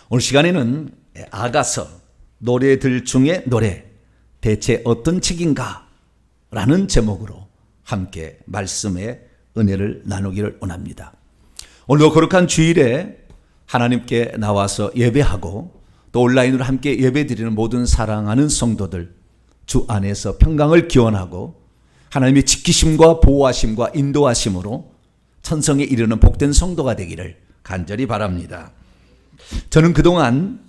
오늘 시간에는 아가서 노래들 중에 노래 대체 어떤 책인가 라는 제목으로 함께 말씀의 은혜를 나누기를 원합니다. 오늘도 거룩한 주일에 하나님께 나와서 예배하고 또 온라인으로 함께 예배드리는 모든 사랑하는 성도들 주 안에서 평강을 기원하고 하나님의 지키심과 보호하심과 인도하심으로 천성에 이르는 복된 성도가 되기를 간절히 바랍니다. 저는 그동안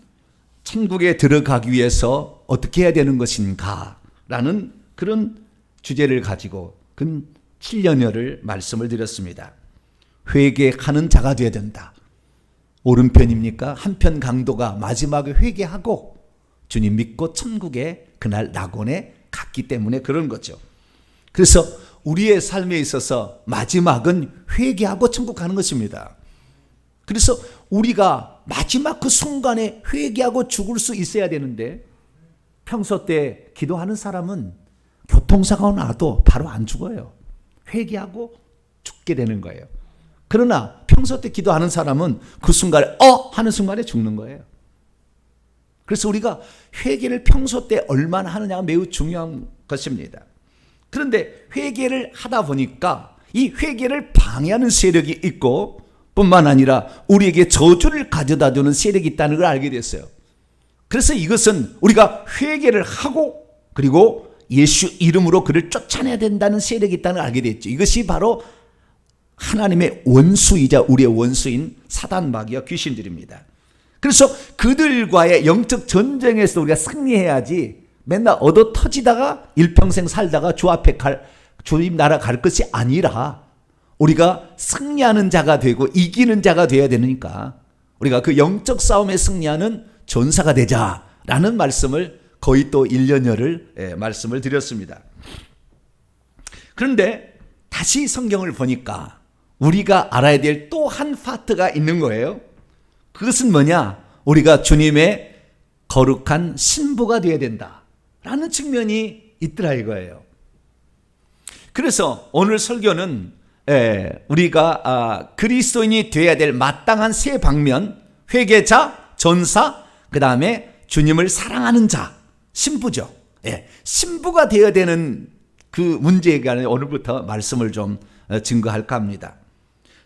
천국에 들어가기 위해서 어떻게 해야 되는 것인가 라는 그런 주제를 가지고 근 7년여를 말씀을 드렸습니다. 회개하는 자가 되어야 된다. 오른편입니까? 한편 강도가 마지막에 회개하고 주님 믿고 천국에 그날 낙원에 갔기 때문에 그런 거죠. 그래서 우리의 삶에 있어서 마지막은 회개하고 천국 가는 것입니다. 그래서 우리가 마지막 그 순간에 회개하고 죽을 수 있어야 되는데 평소 때 기도하는 사람은 교통사고가 나도 바로 안 죽어요. 회개하고 죽게 되는 거예요. 그러나 평소 때 기도하는 사람은 그 순간에 하는 순간에 죽는 거예요. 그래서 우리가 회개를 평소 때 얼마나 하느냐가 매우 중요한 것입니다. 그런데 회개를 하다 보니까 이 회개를 방해하는 세력이 있고 뿐만 아니라 우리에게 저주를 가져다 주는 세력이 있다는 걸 알게 됐어요. 그래서 이것은 우리가 회개를 하고 그리고 예수 이름으로 그를 쫓아내야 된다는 세력이 있다는 걸 알게 됐죠. 이것이 바로 하나님의 원수이자 우리의 원수인 사단 마귀와 귀신들입니다. 그래서 그들과의 영적 전쟁에서 우리가 승리해야지 맨날 얻어 터지다가 일평생 살다가 주 앞에 주님 나라 갈 것이 아니라 우리가 승리하는 자가 되고 이기는 자가 되어야 되니까 우리가 그 영적 싸움에 승리하는 전사가 되자라는 말씀을 거의 또 1년여를 말씀을 드렸습니다. 그런데 다시 성경을 보니까 우리가 알아야 될 또 한 파트가 있는 거예요. 그것은 뭐냐? 우리가 주님의 거룩한 신부가 되어야 된다라는 측면이 있더라 이거예요. 그래서 오늘 설교는 우리가 그리스도인이 되어야 될 마땅한 세 방면, 회개자, 전사, 그 다음에 주님을 사랑하는 자, 신부죠. 신부가 되어야 되는 그 문제에 관해 오늘부터 말씀을 좀 증거할까 합니다.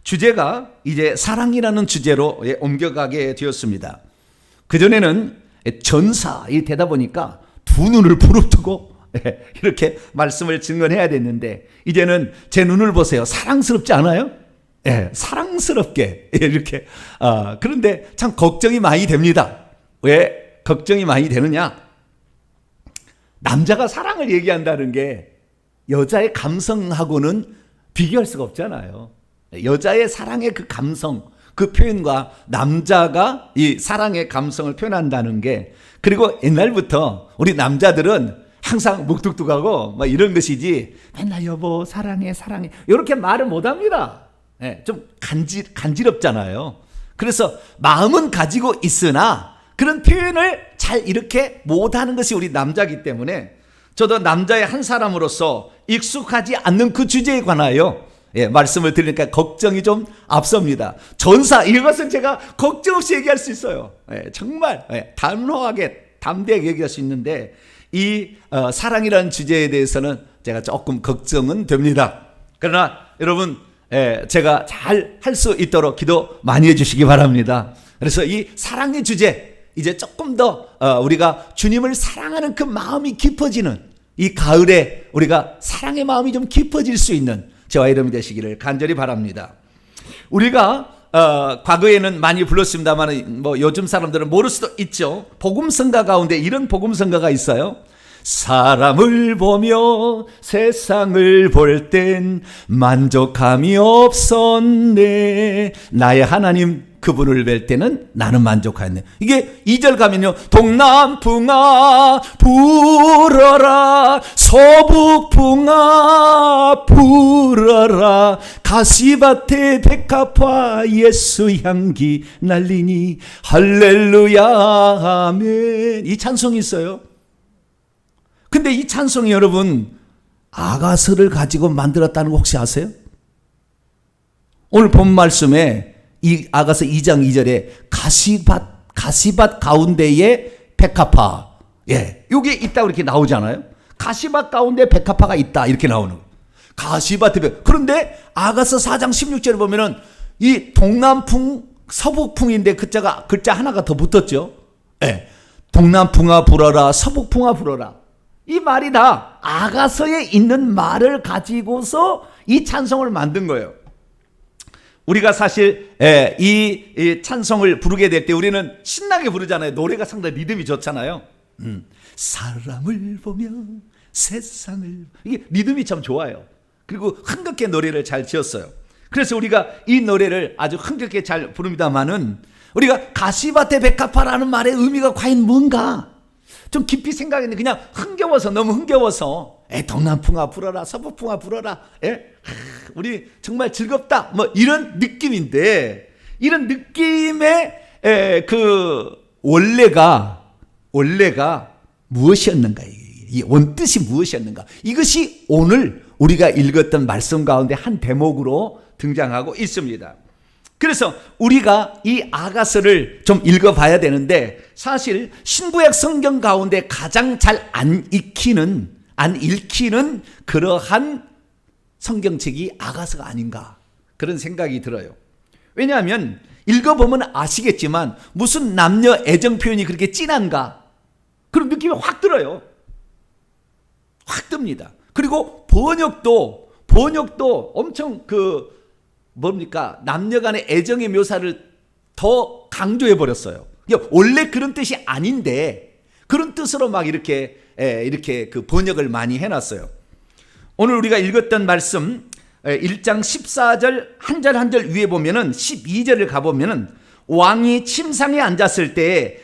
주제가 이제 사랑이라는 주제로 옮겨가게 되었습니다. 그전에는 전사이 되다 보니까 두 눈을 부릅뜨고 이렇게 말씀을 증언해야 됐는데 이제는 제 눈을 보세요. 사랑스럽지 않아요? 사랑스럽게 이렇게 그런데 참 걱정이 많이 됩니다. 왜 걱정이 많이 되느냐? 남자가 사랑을 얘기한다는 게 여자의 감성하고는 비교할 수가 없잖아요. 여자의 사랑의 그 감성, 그 표현과 남자가 이 사랑의 감성을 표현한다는 게 그리고 옛날부터 우리 남자들은 항상 묵뚝뚝하고 막 이런 것이지 맨날 여보 사랑해 사랑해 이렇게 말을 못합니다. 좀 간지럽잖아요. 그래서 마음은 가지고 있으나 그런 표현을 잘 이렇게 못하는 것이 우리 남자이기 때문에 저도 남자의 한 사람으로서 익숙하지 않는 그 주제에 관하여 말씀을 드리니까 걱정이 좀 앞섭니다. 전사 이것은 제가 걱정 없이 얘기할 수 있어요. 정말 단호하게 담대하게 얘기할 수 있는데 이 사랑이라는 주제에 대해서는 제가 조금 걱정은 됩니다. 그러나 여러분 제가 잘 할 수 있도록 기도 많이 해주시기 바랍니다. 그래서 이 사랑의 주제 이제 조금 더 우리가 주님을 사랑하는 그 마음이 깊어지는 이 가을에 우리가 사랑의 마음이 좀 깊어질 수 있는 저와 여러분이 되시기를 간절히 바랍니다. 우리가 과거에는 많이 불렀습니다만 뭐 요즘 사람들은 모를 수도 있죠. 복음성가 가운데 이런 복음성가가 있어요. 사람을 보며 세상을 볼 땐 만족함이 없었네. 나의 하나님 그분을 뵐 때는 나는 만족하였네. 이게 2절 가면요. 동남풍아 불어라 서북풍아 불어라 가시밭에 백합화 예수 향기 날리니 할렐루야 아멘. 이 찬송이 있어요. 근데 이 찬송이 여러분 아가서를 가지고 만들었다는 거 혹시 아세요? 오늘 본 말씀에 이 아가서 2장 2절에 가시밭 가운데에 백합화. 예, 이게 있다고 이렇게 나오잖아요. 가시밭 가운데 백합화가 있다 이렇게 나오는 거예요. 가시밭에 그런데 아가서 4장 16절에 보면은 이 동남풍 서북풍인데 글자 하나가 더 붙었죠. 예, 동남풍아 불어라 서북풍아 불어라. 이 말이 다 아가서에 있는 말을 가지고서 이 찬송을 만든 거예요. 우리가 사실 이 찬송을 부르게 될 때 우리는 신나게 부르잖아요. 노래가 상당히 리듬이 좋잖아요. 사람을 보며 세상을, 이게 리듬이 참 좋아요. 그리고 흥겹게 노래를 잘 지었어요. 그래서 우리가 이 노래를 아주 흥겹게 잘 부릅니다만은 우리가 가시밭의 백합화라는 말의 의미가 과연 뭔가 좀 깊이 생각했는데 그냥 흥겨워서, 너무 흥겨워서 동남풍아 불어라 서북풍아 불어라, 우리 정말 즐겁다 뭐 이런 느낌인데, 이런 느낌의 그 원래가 무엇이었는가, 이 원뜻이 무엇이었는가, 이것이 오늘 우리가 읽었던 말씀 가운데 한 대목으로 등장하고 있습니다. 그래서 우리가 이 아가서를 좀 읽어봐야 되는데, 사실 신구약 성경 가운데 가장 잘 안 읽히는 그러한 성경책이 아가서가 아닌가 그런 생각이 들어요. 왜냐하면 읽어보면 아시겠지만 무슨 남녀 애정 표현이 그렇게 진한가 그런 느낌이 확 들어요. 확 듭니다. 그리고 번역도 엄청 남녀 간의 애정의 묘사를 더 강조해 버렸어요. 원래 그런 뜻이 아닌데 그런 뜻으로 막 이렇게 그 번역을 많이 해놨어요. 오늘 우리가 읽었던 말씀 1장 14절 한 절 한 절 위에 보면은 12절을 가보면은 왕이 침상에 앉았을 때에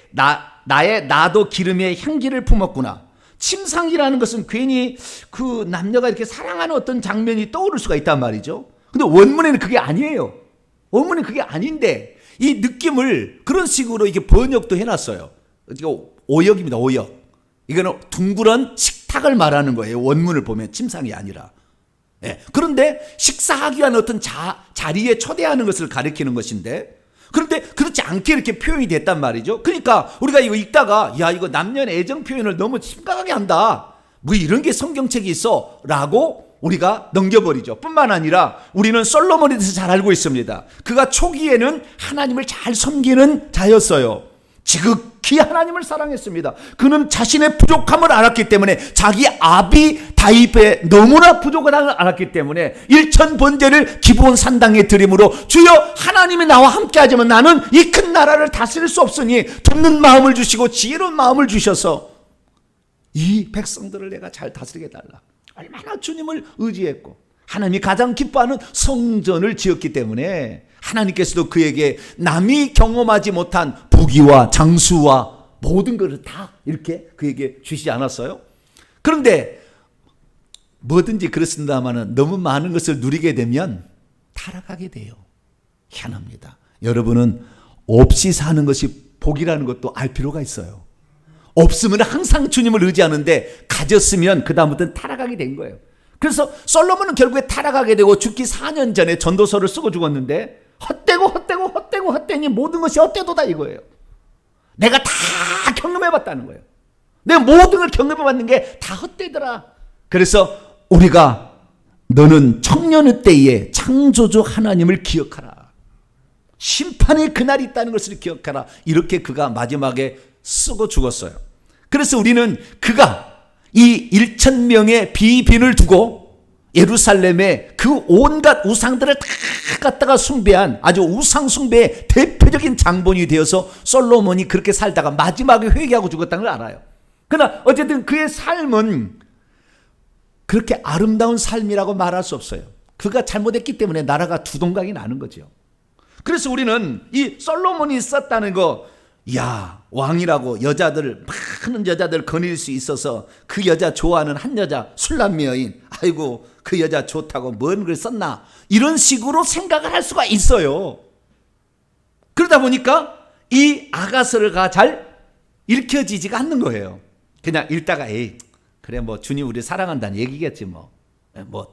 나도 기름의 향기를 품었구나. 침상이라는 것은 괜히 그 남녀가 이렇게 사랑하는 어떤 장면이 떠오를 수가 있단 말이죠. 근데 원문에는 그게 아니에요. 원문은 그게 아닌데 이 느낌을 그런 식으로 이렇게 번역도 해놨어요. 이거 오역입니다. 오역. 이거는 둥그런 식탁을 말하는 거예요. 원문을 보면 침상이 아니라. 그런데 식사하기 위한 어떤 자리에 초대하는 것을 가리키는 것인데, 그런데 그렇지 않게 이렇게 표현이 됐단 말이죠. 그러니까 우리가 이거 읽다가 이거 남녀의 애정 표현을 너무 심각하게 한다, 뭐 이런 게 성경책이 있어 라고 우리가 넘겨버리죠. 뿐만 아니라 우리는 솔로몬에 대해서 잘 알고 있습니다. 그가 초기에는 하나님을 잘 섬기는 자였어요. 지극히 하나님을 사랑했습니다. 그는 자신의 부족함을 알았기 때문에, 자기 아비 다윗의 너무나 부족함을 알았기 때문에 일천 번제를 기브온 산당에 드림으로 주여 하나님이 나와 함께 하지만 나는 이 큰 나라를 다스릴 수 없으니 돕는 마음을 주시고 지혜로운 마음을 주셔서 이 백성들을 내가 잘 다스리게 달라. 얼마나 주님을 의지했고 하나님이 가장 기뻐하는 성전을 지었기 때문에 하나님께서도 그에게 남이 경험하지 못한 부귀와 장수와 모든 것을 다 이렇게 그에게 주시지 않았어요? 그런데 뭐든지 그렇습니다만 너무 많은 것을 누리게 되면 타락하게 돼요. 희한합니다. 여러분은 없이 사는 것이 복이라는 것도 알 필요가 있어요. 없으면 항상 주님을 의지하는데 가졌으면 그 다음부터는 타락하게 된 거예요. 그래서 솔로몬은 결국에 타락하게 되고 죽기 4년 전에 전도서를 쓰고 죽었는데 헛되니 모든 것이 헛되도다 이거예요. 내가 다 경험해봤다는 거예요. 내가 모든 걸 경험해봤는 게 다 헛되더라. 그래서 우리가 너는 청년의 때에 창조주 하나님을 기억하라. 심판의 그날이 있다는 것을 기억하라. 이렇게 그가 마지막에 쓰고 죽었어요. 그래서 우리는 그가 이 1,000명의 비빈을 두고 예루살렘에 그 온갖 우상들을 다 갖다가 숭배한 아주 우상 숭배의 대표적인 장본이 되어서 솔로몬이 그렇게 살다가 마지막에 회개하고 죽었다는 걸 알아요. 그러나 어쨌든 그의 삶은 그렇게 아름다운 삶이라고 말할 수 없어요. 그가 잘못했기 때문에 나라가 두동강이 나는 거죠. 그래서 우리는 이 솔로몬이 썼다는 거, 왕이라고 많은 여자들 거닐 수 있어서 그 여자 좋아하는 한 여자 술남미 여인, 아이고 그 여자 좋다고 뭔 글 썼나, 이런 식으로 생각을 할 수가 있어요. 그러다 보니까 이 아가서가 잘 읽혀지지가 않는 거예요. 그냥 읽다가 그래 뭐 주님 우리 사랑한다는 얘기겠지 뭐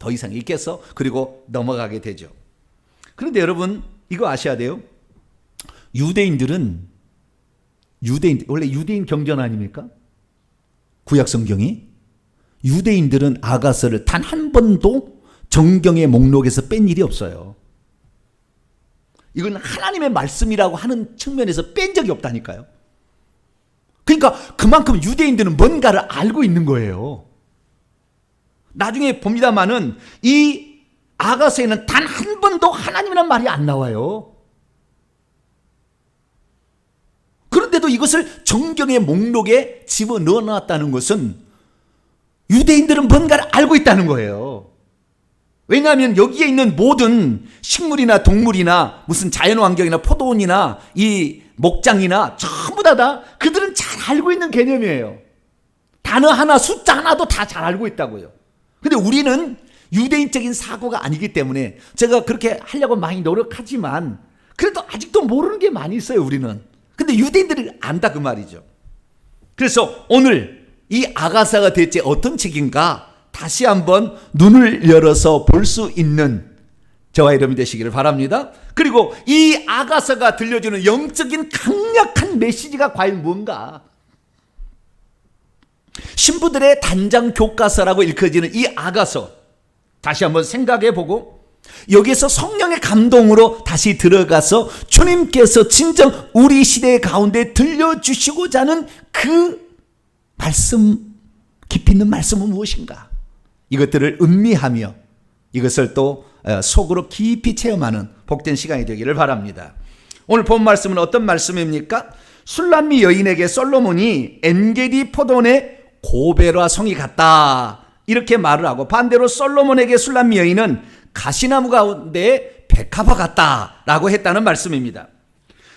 더 이상 읽겠어? 그리고 넘어가게 되죠. 그런데 여러분 이거 아셔야 돼요. 유대인들은 유대인, 원래 유대인 경전 아닙니까? 구약 성경이. 유대인들은 아가서를 단 한 번도 정경의 목록에서 뺀 일이 없어요. 이건 하나님의 말씀이라고 하는 측면에서 뺀 적이 없다니까요. 그러니까 그만큼 유대인들은 뭔가를 알고 있는 거예요. 나중에 봅니다마는 이 아가서에는 단 한 번도 하나님이라는 말이 안 나와요. 그런데도 이것을 정경의 목록에 집어넣어 놨다는 것은 유대인들은 뭔가를 알고 있다는 거예요. 왜냐하면 여기에 있는 모든 식물이나 동물이나 무슨 자연환경이나 포도원이나 이 목장이나 전부 다 그들은 잘 알고 있는 개념이에요. 단어 하나, 숫자 하나도 다 잘 알고 있다고요. 근데 우리는 유대인적인 사고가 아니기 때문에 제가 그렇게 하려고 많이 노력하지만 그래도 아직도 모르는 게 많이 있어요, 우리는. 근데 유대인들이 안다 그 말이죠. 그래서 오늘 이 아가사가 대체 어떤 책인가 다시 한번 눈을 열어서 볼 수 있는 저와 여러분이 되시기를 바랍니다. 그리고 이 아가서가 들려주는 영적인 강력한 메시지가 과연 뭔가? 신부들의 단장 교과서라고 일컬어지는 이 아가서 다시 한번 생각해 보고 여기에서 성령의 감동으로 다시 들어가서 주님께서 진정 우리 시대 가운데 들려주시고자 하는 그 말씀, 깊이 있는 말씀은 무엇인가? 이것들을 음미하며 이것을 또 속으로 깊이 체험하는 복된 시간이 되기를 바랍니다. 오늘 본 말씀은 어떤 말씀입니까? 술람미 여인에게 솔로몬이 엔게디 포도원의 고베라 성이 같다 이렇게 말을 하고, 반대로 솔로몬에게 술람미 여인은 가시나무 가운데 백합화 같다라고 했다는 말씀입니다.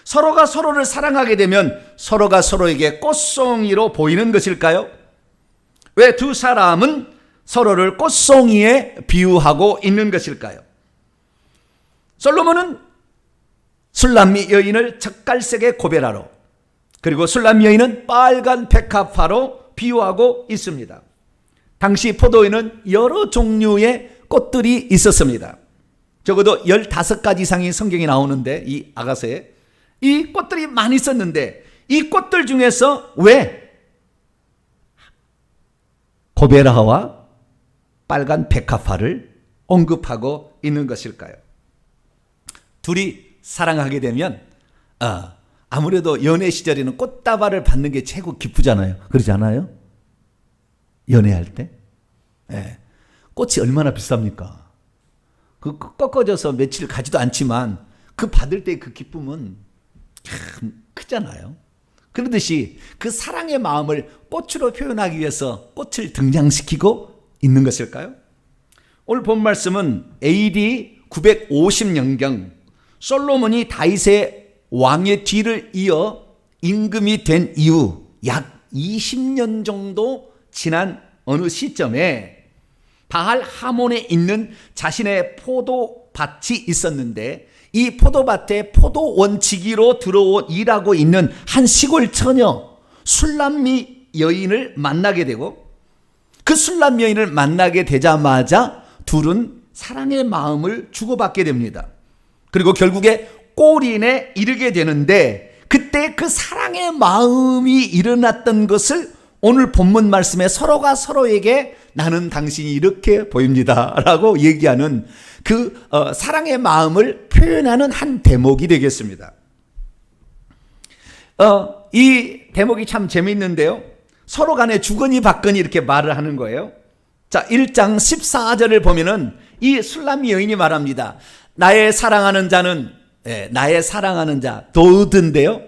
서로가 서로를 사랑하게 되면 서로가 서로에게 꽃송이로 보이는 것일까요? 왜 두 사람은 서로를 꽃송이에 비유하고 있는 것일까요? 솔로몬은 술람미 여인을 젓갈색의 고베라로, 그리고 술람미 여인은 빨간 백합화로 비유하고 있습니다. 당시 포도에는 여러 종류의 꽃들이 있었습니다. 적어도 15가지 이상의 성경이 나오는데 이 아가서에 이 꽃들이 많이 있었는데 이 꽃들 중에서 왜 고베라와 빨간 백합화를 언급하고 있는 것일까요? 둘이 사랑하게 되면 아무래도 연애 시절에는 꽃다발을 받는 게 최고 기쁘잖아요. 그러지 않아요? 연애할 때? 네. 꽃이 얼마나 비쌉니까? 그 꺾어져서 며칠 가지도 않지만 그 받을 때 그 기쁨은 참 크잖아요. 그러듯이 그 사랑의 마음을 꽃으로 표현하기 위해서 꽃을 등장시키고 있는 것일까요? 오늘 본 말씀은 AD 950년경 솔로몬이 다윗의 왕의 뒤를 이어 임금이 된 이후 약 20년 정도 지난 어느 시점에 바알 하몬에 있는 자신의 포도밭이 있었는데 이 포도밭에 포도원지기로 들어온 일하고 있는 한 시골 처녀 술람미 여인을 만나게 되고, 그 술람 여인을 만나게 되자마자 둘은 사랑의 마음을 주고받게 됩니다. 그리고 결국에 꼬린에 이르게 되는데, 그때 그 사랑의 마음이 일어났던 것을 오늘 본문 말씀에 서로가 서로에게 나는 당신이 이렇게 보입니다 라고 얘기하는 그 사랑의 마음을 표현하는 한 대목이 되겠습니다. 이 대목이 참 재미있는데요, 서로 간에 주거니 받거니 이렇게 말을 하는 거예요. 자, 1장 14절을 보면은 이 술람미 여인이 말합니다. 나의 사랑하는 자는, 나의 사랑하는 자, 도드인데요.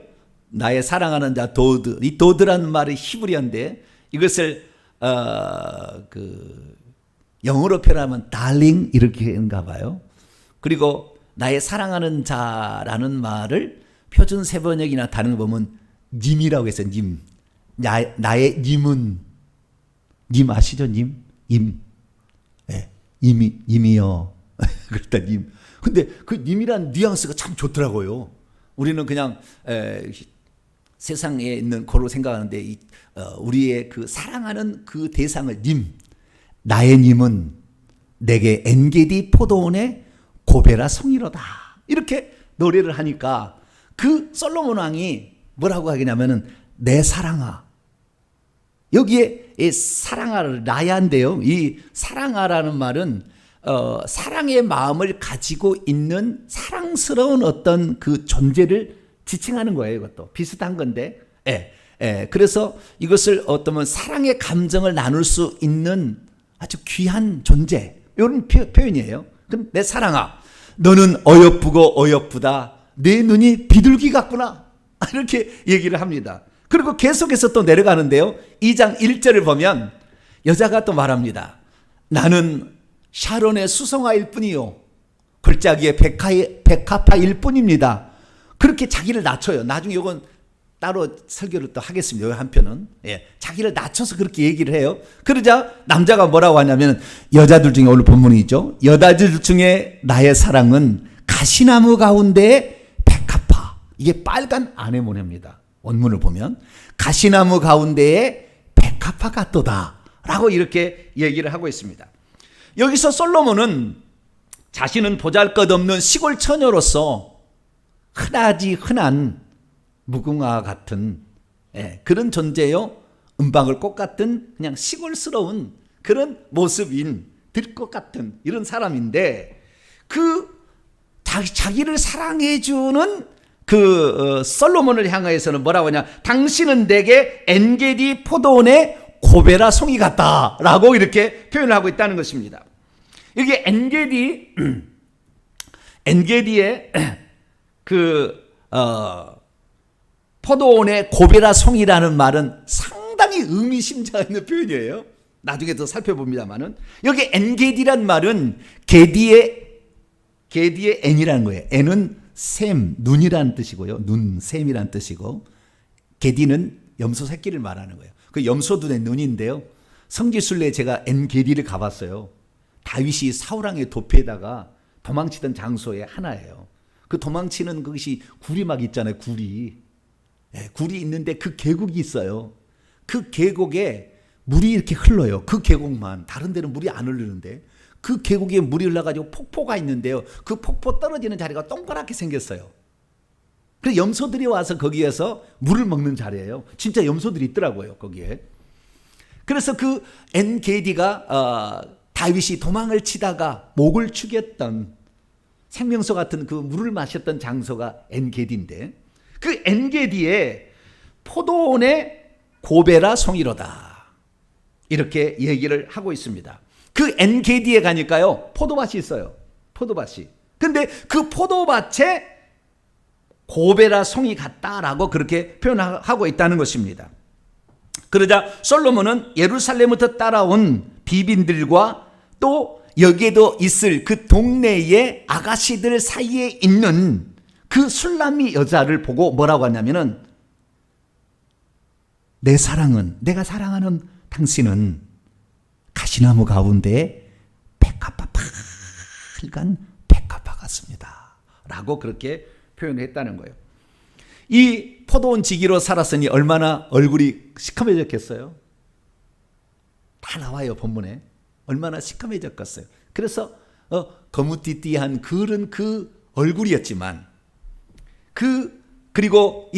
나의 사랑하는 자, 도드. 이 도드라는 말이 히브리어인데 이것을 영어로 표현하면 darling 이렇게인가 봐요. 그리고 나의 사랑하는 자라는 말을 표준 세번역이나 다른 거 보면 님이라고 했어요. 님. 나의 님은, 님 아시죠? 님? 임. 네, 임이요. 그렇다, 님. 근데 그 님이란 뉘앙스가 참 좋더라고요. 우리는 그냥 세상에 있는 거로 생각하는데 우리의 그 사랑하는 그 대상을 님, 나의 님은 내게 엔게디 포도원의 고베라 성이로다. 이렇게 노래를 하니까 그 솔로몬 왕이 뭐라고 하겠냐면은 내 사랑아. 여기에 이 사랑아를 라야인데요. 이 사랑아라는 말은 사랑의 마음을 가지고 있는 사랑스러운 어떤 그 존재를 지칭하는 거예요. 이것도 비슷한 건데, 그래서 이것을 어떠면 사랑의 감정을 나눌 수 있는 아주 귀한 존재, 이런 표현이에요. 그럼 내 사랑아, 너는 어여쁘고 어여쁘다. 내 눈이 비둘기 같구나. 이렇게 얘기를 합니다. 그리고 계속해서 또 내려가는데요. 2장 1절을 보면 여자가 또 말합니다. 나는 샤론의 수성화일 뿐이요, 골짜기의 백합화일 뿐입니다. 그렇게 자기를 낮춰요. 나중에 이건 따로 설교를 또 하겠습니다. 여기 한편은. 자기를 낮춰서 그렇게 얘기를 해요. 그러자 남자가 뭐라고 하냐면, 여자들 중에 오늘 본문이죠. 여자들 중에 나의 사랑은 가시나무 가운데 백합화. 이게 빨간 아네모네입니다. 원문을 보면 가시나무 가운데에 백합화 같도다 라고 이렇게 얘기를 하고 있습니다. 여기서 솔로몬은 자신은 보잘것없는 시골 처녀로서 흔하지 흔한 무궁화 같은 그런 존재요, 은방울꽃 같은 그냥 시골스러운 그런 모습인 들꽃 같은 이런 사람인데, 그 자기를 사랑해주는 그 솔로몬을 향하여서는 뭐라고 하냐, 당신은 내게 엔게디 포도원의 고베라 송이 같다라고 이렇게 표현을 하고 있다는 것입니다. 여기 엔게디의 그 포도원의 고베라 송이라는 말은 상당히 의미심장한 있는 표현이에요. 나중에 더 살펴봅니다만은, 여기 엔게디란 말은 게디의 N이라는 거예요. N은 샘, 눈이라는 뜻이고요. 눈, 샘이라는 뜻이고, 게디는 염소 새끼를 말하는 거예요. 그 염소 눈의 눈인데요. 성지순례에 제가 엔게디를 가봤어요. 다윗이 사울왕의 도피에다가 도망치던 장소의 하나예요. 그 도망치는 그것이 굴이 막 있잖아요. 굴이 있는데 그 계곡이 있어요. 그 계곡에 물이 이렇게 흘러요. 그 계곡만. 다른 데는 물이 안 흐르는데 그 계곡에 물이 흘러가지고 폭포가 있는데요. 그 폭포 떨어지는 자리가 동그랗게 생겼어요. 그래서 염소들이 와서 거기에서 물을 먹는 자리예요. 진짜 염소들이 있더라고요, 거기에. 그래서 그 엔게디가 다윗이 도망을 치다가 목을 축였던 생명수 같은 그 물을 마셨던 장소가 엔게디인데, 그 엔게디의 포도원의 고베라 송이로다 이렇게 얘기를 하고 있습니다. 그 엔게디에 가니까요, 포도밭이 있어요. 포도밭이. 근데 그 포도밭에 고베라 송이 같다라고 그렇게 표현하고 있다는 것입니다. 그러자 솔로몬은 예루살렘부터 따라온 비빈들과 또 여기에도 있을 그 동네의 아가씨들 사이에 있는 그 술람이 여자를 보고 뭐라고 하냐면은, 내 사랑은, 내가 사랑하는 당신은 가시나무 가운데 백합화, 빨간 백합화 같습니다 라고 그렇게 표현했다는 거예요. 이 포도원 지기로 살았으니 얼마나 얼굴이 시커매졌겠어요? 다 나와요, 본문에. 얼마나 시커매졌겠어요. 그래서 거무띠띠한 그런 그 얼굴이었지만, 그리고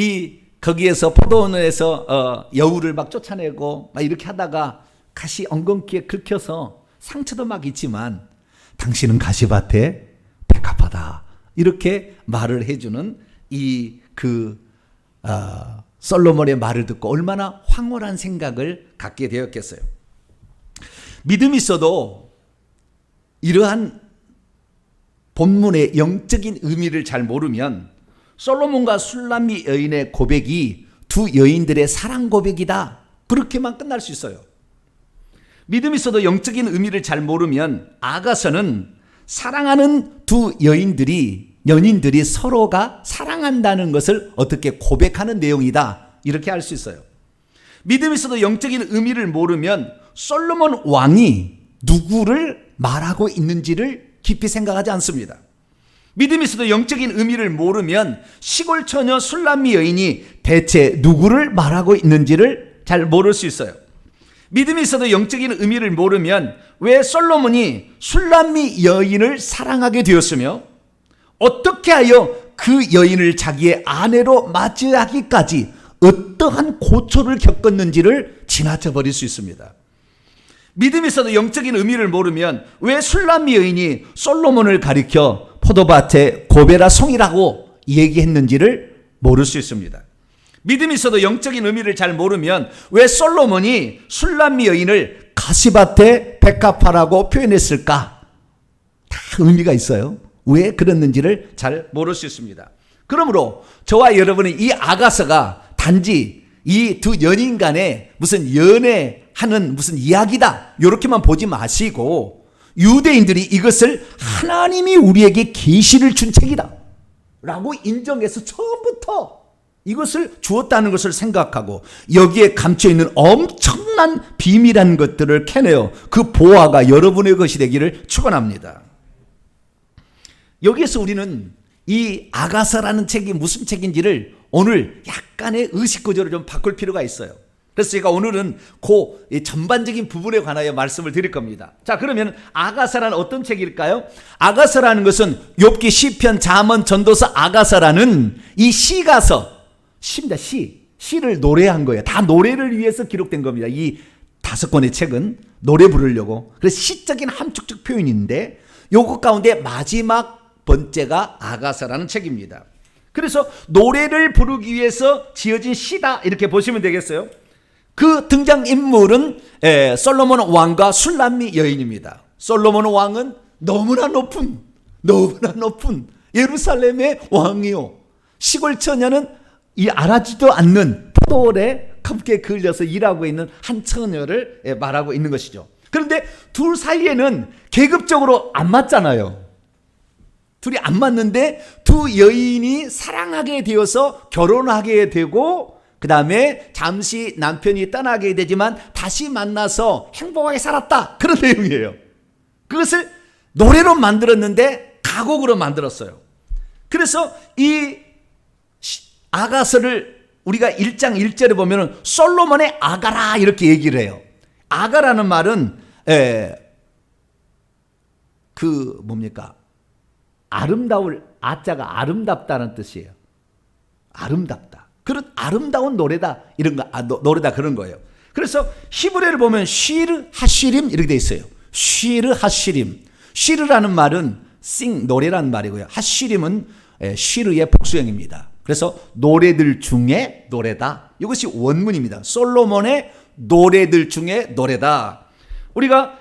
거기에서 포도원에서 여우를 막 쫓아내고 막 이렇게 하다가 가시 엉겅퀴에 긁혀서 상처도 막 있지만, 당신은 가시밭에 백합화다 이렇게 말을 해주는 솔로몬의 말을 듣고 얼마나 황홀한 생각을 갖게 되었겠어요. 믿음이 있어도 이러한 본문의 영적인 의미를 잘 모르면 솔로몬과 술람미 여인의 고백이 두 여인들의 사랑 고백이다, 그렇게만 끝날 수 있어요. 믿음이 있어도 영적인 의미를 잘 모르면 아가서는 사랑하는 두 연인들이 서로가 사랑한다는 것을 어떻게 고백하는 내용이다, 이렇게 할 수 있어요. 믿음이 있어도 영적인 의미를 모르면 솔로몬 왕이 누구를 말하고 있는지를 깊이 생각하지 않습니다. 믿음이 있어도 영적인 의미를 모르면 시골 처녀 술람미 여인이 대체 누구를 말하고 있는지를 잘 모를 수 있어요. 믿음이 있어도 영적인 의미를 모르면 왜 솔로몬이 술람미 여인을 사랑하게 되었으며, 어떻게 하여 그 여인을 자기의 아내로 맞이하기까지 어떠한 고초를 겪었는지를 지나쳐 버릴 수 있습니다. 믿음이 있어도 영적인 의미를 모르면 왜 술람미 여인이 솔로몬을 가리켜 포도밭의 고베라 송이라고 얘기했는지를 모를 수 있습니다. 믿음이 있어도 영적인 의미를 잘 모르면 왜 솔로몬이 술람미 여인을 가시밭의 백합화라고 표현했을까? 다 의미가 있어요. 왜 그랬는지를 잘 모를 수 있습니다. 그러므로 저와 여러분은 이 아가서가 단지 이 두 연인 간에 무슨 연애하는 무슨 이야기다 이렇게만 보지 마시고 유대인들이 이것을 하나님이 우리에게 계시를 준 책이다 라고 인정해서 처음부터 이것을 주었다는 것을 생각하고 여기에 감춰있는 엄청난 비밀한 것들을 캐내어 그 보화가 여러분의 것이 되기를 축원합니다. 여기에서 우리는 이 아가서라는 책이 무슨 책인지를 오늘 약간의 의식구조를 좀 바꿀 필요가 있어요. 그래서 제가 오늘은 그 전반적인 부분에 관하여 말씀을 드릴 겁니다. 자, 그러면 아가서라는 어떤 책일까요? 아가서라는 것은 욥기, 시편, 잠언, 전도서, 아가서라는 이 시가서, 시입니다. 시를 노래한 거예요. 다 노래를 위해서 기록된 겁니다. 이 5권의 책은 노래 부르려고. 그래서 시적인 함축적 표현인데 요것 가운데 마지막 번째가 아가서라는 책입니다. 그래서 노래를 부르기 위해서 지어진 시다 이렇게 보시면 되겠어요. 그 등장인물은 솔로몬 왕과 술람미 여인입니다. 솔로몬 왕은 너무나 높은 예루살렘의 왕이요, 시골 처녀는 이 알아지도 않는 포도원에 함께 걸려서 일하고 있는 한 처녀를 말하고 있는 것이죠. 그런데 둘 사이에는 계급적으로 안 맞잖아요. 둘이 안 맞는데 두 여인이 사랑하게 되어서 결혼하게 되고 그 다음에 잠시 남편이 떠나게 되지만 다시 만나서 행복하게 살았다, 그런 내용이에요. 그것을 노래로 만들었는데 가곡으로 만들었어요. 그래서 이 아가서를 우리가 1장 1절에 보면 솔로몬의 아가라 이렇게 얘기를 해요. 아가라는 말은 뭡니까? 아름다울, 아자가 아름답다는 뜻이에요. 아름답다. 그런 아름다운 노래다, 이런 거, 노래다, 그런 거예요. 그래서 히브리어를 보면 쉬르 하시림 이렇게 돼 있어요. 쉬르 하시림. 쉬르라는 말은 sing, 노래라는 말이고요. 하시림은 쉬르의 복수형입니다. 그래서 노래들 중에 노래다. 이것이 원문입니다. 솔로몬의 노래들 중에 노래다. 우리가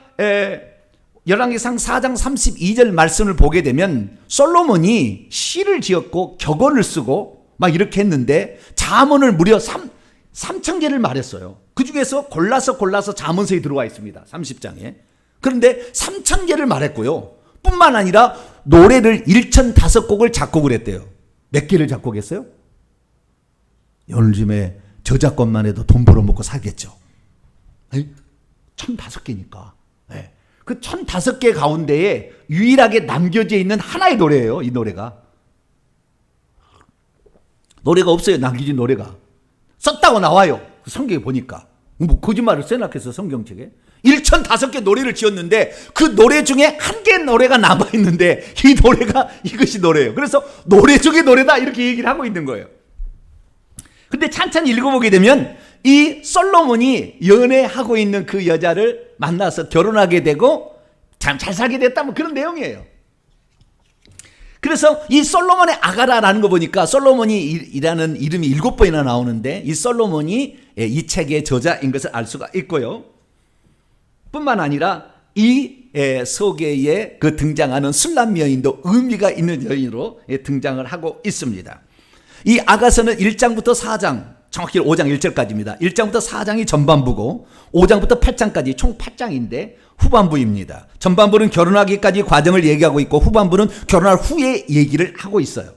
열왕기상 4장 32절 말씀을 보게 되면 솔로몬이 시를 지었고 격언을 쓰고 막 이렇게 했는데 잠언을 무려 3,000개를 말했어요. 그 중에서 골라서 잠언서에 들어와 있습니다. 30장에. 그런데 3,000개를 말했고요. 뿐만 아니라 노래를 1,005곡을 작곡을 했대요. 몇 개를 작곡했어요? 요즘에 저작권만 해도 돈 벌어먹고 살겠죠. 1,005개니까. 네. 그 1,005개 가운데에 유일하게 남겨져 있는 하나의 노래예요. 이 노래가 없어요. 남겨진 노래가 썼다고 나와요. 성경에 보니까 뭐 거짓말을 써놨겠어. 성경책에 1,005개 노래를 지었는데 그 노래 중에 한 개 노래가 남아있는데 이 노래가 이것이 노래예요. 그래서 노래 중에 노래다 이렇게 얘기를 하고 있는 거예요. 근데 찬찬히 읽어보게 되면 이 솔로몬이 연애하고 있는 그 여자를 만나서 결혼하게 되고 참 잘 살게 됐다, 뭐 그런 내용이에요. 그래서 이 솔로몬의 아가라라는 거 보니까 솔로몬이라는 이름이 7번이나 나오는데 이 솔로몬이 이 책의 저자인 것을 알 수가 있고요. 뿐만 아니라 이 서계에 그 등장하는 술람 여인도 의미가 있는 여인으로 등장을 하고 있습니다. 이 아가서는 1장부터 4장, 정확히 5장 1절까지입니다. 1장부터 4장이 전반부고 5장부터 8장까지 총 8장인데 후반부입니다. 전반부는 결혼하기까지 과정을 얘기하고 있고 후반부는 결혼할 후에 얘기를 하고 있어요.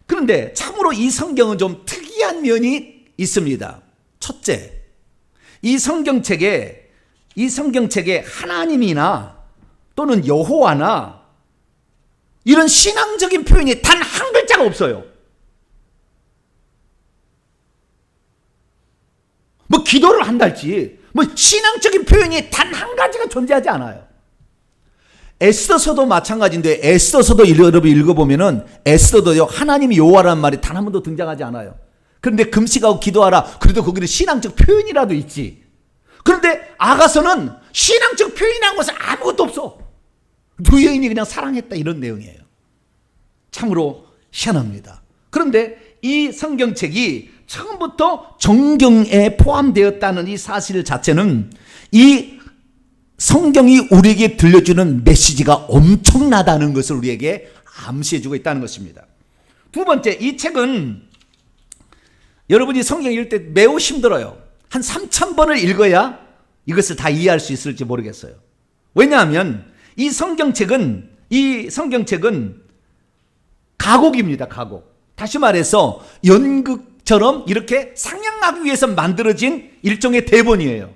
그런데 참으로 이 성경은 좀 특이한 면이 있습니다. 첫째, 이 성경책에 하나님이나 또는 여호와나 이런 신앙적인 표현이 단 한 글자가 없어요. 뭐 기도를 한달지 뭐 신앙적인 표현이 단 한 가지가 존재하지 않아요. 에스더서도 마찬가지인데 에스더서도 여러분 읽어보면은 에스더도요 하나님이 여호와라는 말이 단 한 번도 등장하지 않아요. 그런데 금식하고 기도하라. 그래도 거기는 신앙적 표현이라도 있지. 그런데 아가서는 신앙적 표현한 것은 아무것도 없어. 두 여인이 그냥 사랑했다 이런 내용이에요. 참으로 희한합니다. 그런데 이 성경책이 처음부터 정경에 포함되었다는 이 사실 자체는 이 성경이 우리에게 들려주는 메시지가 엄청나다는 것을 우리에게 암시해주고 있다는 것입니다. 두 번째, 이 책은 여러분이 성경 읽을 때 매우 힘들어요. 한 3,000번을 읽어야 이것을 다 이해할 수 있을지 모르겠어요. 왜냐하면 이 성경책은 가곡입니다. 가곡. 다시 말해서 연극처럼 이렇게 상영하기 위해서 만들어진 일종의 대본이에요.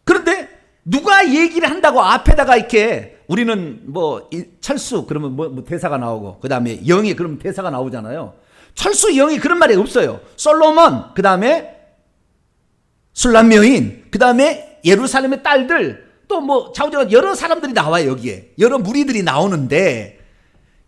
그런데 누가 얘기를 한다고 앞에다가 이렇게 우리는 뭐 철수 그러면 뭐 대사가 나오고 그 다음에 영이 그러면 대사가 나오잖아요. 철수 영이 그런 말이 없어요. 솔로몬 그 다음에 술람 여인 그 다음에 예루살렘의 딸들 또 뭐 좌우지간 여러 사람들이 나와요. 여기에 여러 무리들이 나오는데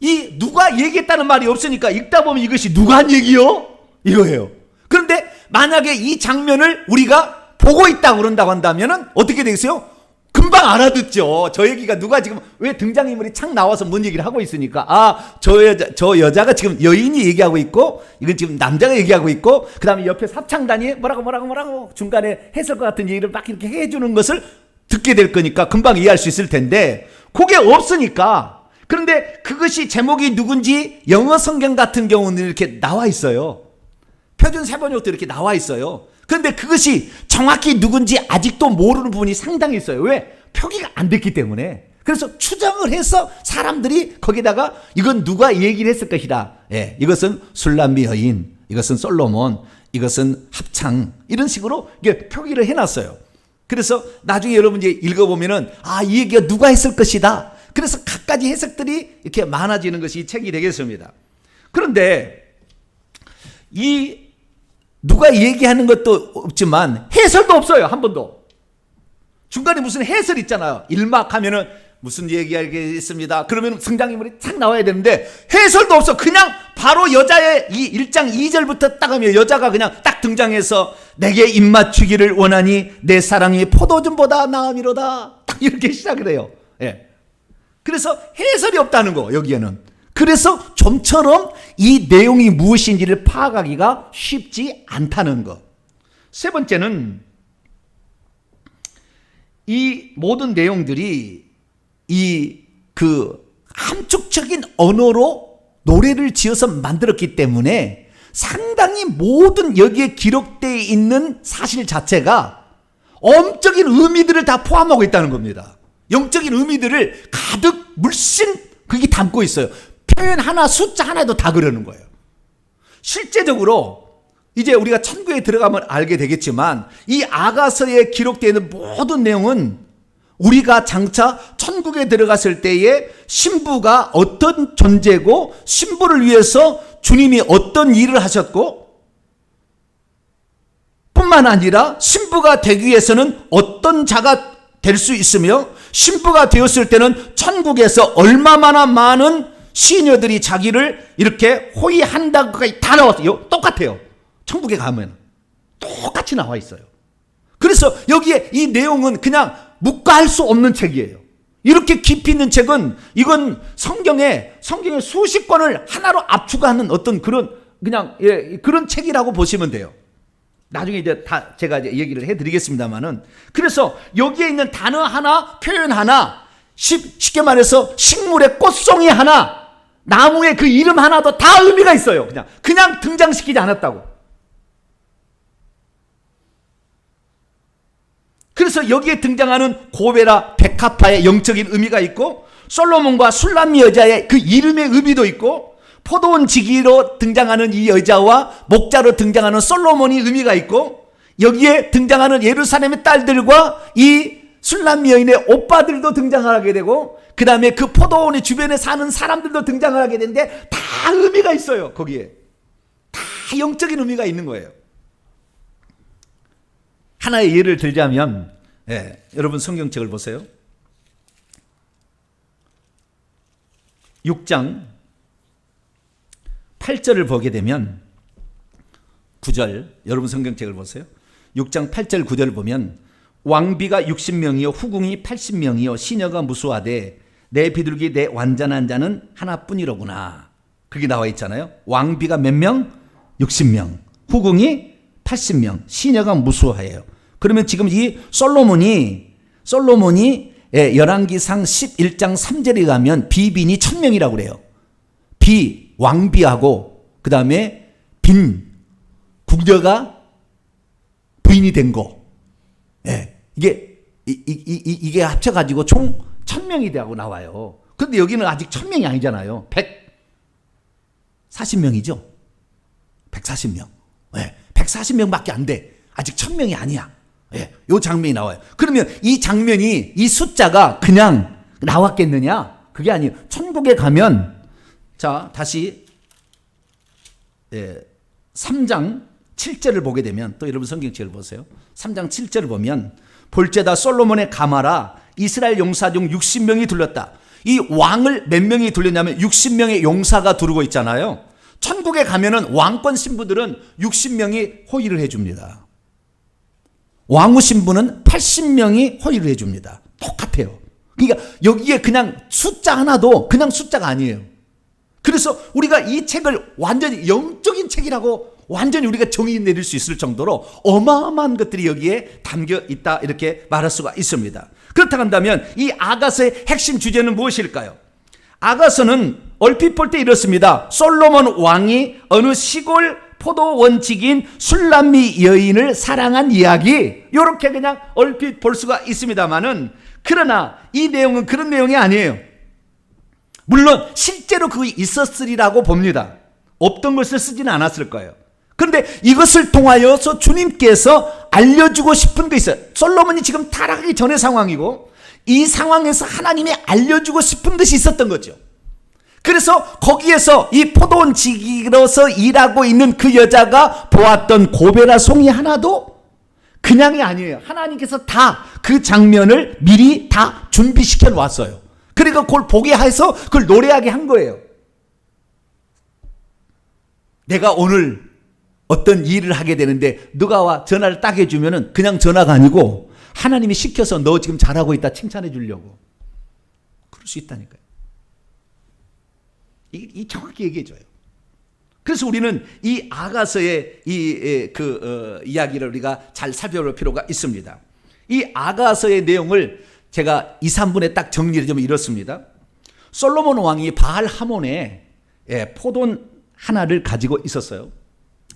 이 누가 얘기했다는 말이 없으니까 읽다 보면 이것이 누가 한 얘기요? 이거예요. 그런데 만약에 이 장면을 우리가 보고 있다고 그런다고 한다면은 어떻게 되겠어요? 금방 알아듣죠. 저 얘기가 누가 지금 왜 등장인물이 착 나와서 뭔 얘기를 하고 있으니까 저 여자가 지금 여인이 얘기하고 있고 이건 지금 남자가 얘기하고 있고 그 다음에 옆에 합창단이 뭐라고 중간에 해설과 같은 얘기를 막 이렇게 해주는 것을 듣게 될 거니까 금방 이해할 수 있을 텐데 그게 없으니까 그런데 그것이 제목이 누군지 영어 성경 같은 경우는 이렇게 나와 있어요. 표준 세번역도 이렇게 나와 있어요. 그런데 그것이 정확히 누군지 아직도 모르는 부분이 상당히 있어요. 왜? 표기가 안 됐기 때문에. 그래서 추정을 해서 사람들이 거기다가 이건 누가 얘기를 했을 것이다. 예, 이것은 술람미 여인, 이것은 솔로몬, 이것은 합창 이런 식으로 이게 표기를 해놨어요. 그래서 나중에 여러분 이제 읽어보면은 이 얘기가 누가 했을 것이다. 그래서 각가지 해석들이 이렇게 많아지는 것이 이 책이 되겠습니다. 그런데 이 누가 얘기하는 것도 없지만 해설도 없어요. 한 번도. 중간에 무슨 해설 있잖아요. 일막하면은 무슨 얘기하겠습니다. 그러면 등장인물이 탁 나와야 되는데 해설도 없어. 그냥 바로 여자의 이 1장 2절부터 딱 하면 여자가 그냥 딱 등장해서 내게 입맞추기를 원하니 내 사랑이 포도즙보다 나음이로다. 딱 이렇게 시작을 해요. 예. 그래서 해설이 없다는 거 여기에는. 그래서 좀처럼 이 내용이 무엇인지를 파악하기가 쉽지 않다는 것. 세 번째는 이 모든 내용들이 함축적인 언어로 노래를 지어서 만들었기 때문에 상당히 모든 여기에 기록되어 있는 사실 자체가 엄적인 의미들을 다 포함하고 있다는 겁니다. 영적인 의미들을 가득 물씬 그게 담고 있어요. 표현 하나, 숫자 하나에도 다 그러는 거예요. 실제적으로 이제 우리가 천국에 들어가면 알게 되겠지만 이 아가서에 기록되어 있는 모든 내용은 우리가 장차 천국에 들어갔을 때에 신부가 어떤 존재고 신부를 위해서 주님이 어떤 일을 하셨고 뿐만 아니라 신부가 되기 위해서는 어떤 자가 될 수 있으며 신부가 되었을 때는 천국에서 얼마나 많은 시녀들이 자기를 이렇게 호위한다고까지 다 나왔어요. 똑같아요. 천국에 가면 똑같이 나와 있어요. 그래서 여기에 이 내용은 그냥 묵과할 수 없는 책이에요. 이렇게 깊이 있는 책은 이건 성경의 수십 권을 하나로 압축하는 어떤 그런 그런 책이라고 보시면 돼요. 나중에 이제 다 제가 이제 얘기를 해드리겠습니다만은 그래서 여기에 있는 단어 하나, 표현 하나, 쉽게 말해서 식물의 꽃송이 하나, 나무의 그 이름 하나도 다 의미가 있어요. 그냥 등장시키지 않았다고. 그래서 여기에 등장하는 고베라, 백합화의 영적인 의미가 있고 솔로몬과 술람미 여자의 그 이름의 의미도 있고 포도원 지기로 등장하는 이 여자와 목자로 등장하는 솔로몬이 의미가 있고 여기에 등장하는 예루살렘의 딸들과 이 술람미 여인의 오빠들도 등장을 하게 되고 그 다음에 그 포도원의 주변에 사는 사람들도 등장을 하게 되는데 다 의미가 있어요. 거기에 다 영적인 의미가 있는 거예요. 하나의 예를 들자면 여러분 성경책을 보세요. 6장 8절을 보게 되면 9절, 여러분 성경책을 보세요. 6장 8절 9절을 보면 왕비가 60명이요 후궁이 80명이요 시녀가 무수하되 내 비둘기 내 완전한 자는 하나뿐이로구나. 그게 나와 있잖아요. 왕비가 몇 명? 60명. 후궁이 80명. 시녀가 무수하예요. 그러면 지금 이 솔로몬이 열왕기상 11장 3절에 가면 비빈이 1000명이라고 그래요. 비, 왕비하고 그 다음에 빈, 궁녀가 부인이 된 거. 예, 이게 합쳐가지고 총 1000명이 되고 나와요. 그런데 여기는 아직 1000명이 아니잖아요. 140명이죠. 140명. 예, 140명밖에 안 돼. 아직 1000명이 아니야. 예, 요 장면이 나와요. 그러면 이 장면이, 이 숫자가 그냥 나왔겠느냐? 그게 아니에요. 천국에 가면, 자, 다시, 3장 7절을 보게 되면, 또 여러분 성경책을 보세요. 3장 7절을 보면, 볼제다 솔로몬의 가마라 이스라엘 용사 중 60명이 둘렀다. 이 왕을 몇 명이 둘렸냐면 60명의 용사가 두르고 있잖아요. 천국에 가면은 왕권 신부들은 60명이 호의를 해줍니다. 왕후 신부는 80명이 호의를 해줍니다. 똑같아요. 그러니까 여기에 그냥 숫자 하나도 그냥 숫자가 아니에요. 그래서 우리가 이 책을 완전히 영적인 책이라고 완전히 우리가 정의 내릴 수 있을 정도로 어마어마한 것들이 여기에 담겨 있다, 이렇게 말할 수가 있습니다. 그렇다고 한다면 이 아가서의 핵심 주제는 무엇일까요? 아가서는 얼핏 볼 때 이렇습니다. 솔로몬 왕이 어느 시골 포도 원칙인 술람미 여인을 사랑한 이야기, 이렇게 그냥 얼핏 볼 수가 있습니다만은, 그러나 이 내용은 그런 내용이 아니에요. 물론 실제로 그게 있었으리라고 봅니다. 없던 것을 쓰지는 않았을 거예요. 그런데 이것을 통하여서 주님께서 알려주고 싶은 게 있어요. 솔로몬이 지금 타락하기 전의 상황이고, 이 상황에서 하나님이 알려주고 싶은 것이 있었던 거죠. 그래서 거기에서 이 포도원 지기로서 일하고 있는 그 여자가 보았던 고베라 송이 하나도 그냥이 아니에요. 하나님께서 다 그 장면을 미리 다 준비시켜 놨어요. 그러니까 그걸 보게 해서 그걸 노래하게 한 거예요. 내가 오늘 어떤 일을 하게 되는데 누가 와 전화를 딱 해주면은 그냥 전화가 아니고 하나님이 시켜서 너 지금 잘하고 있다 칭찬해 주려고. 그럴 수 있다니까요. 이 정확히 얘기해줘요. 그래서 우리는 이 아가서의 이야기를 우리가 잘 살펴볼 필요가 있습니다. 이 아가서의 내용을 제가 2, 3분에 딱 정리를 좀 이렇습니다. 솔로몬 왕이 바알 하몬에 포돈 하나를 가지고 있었어요.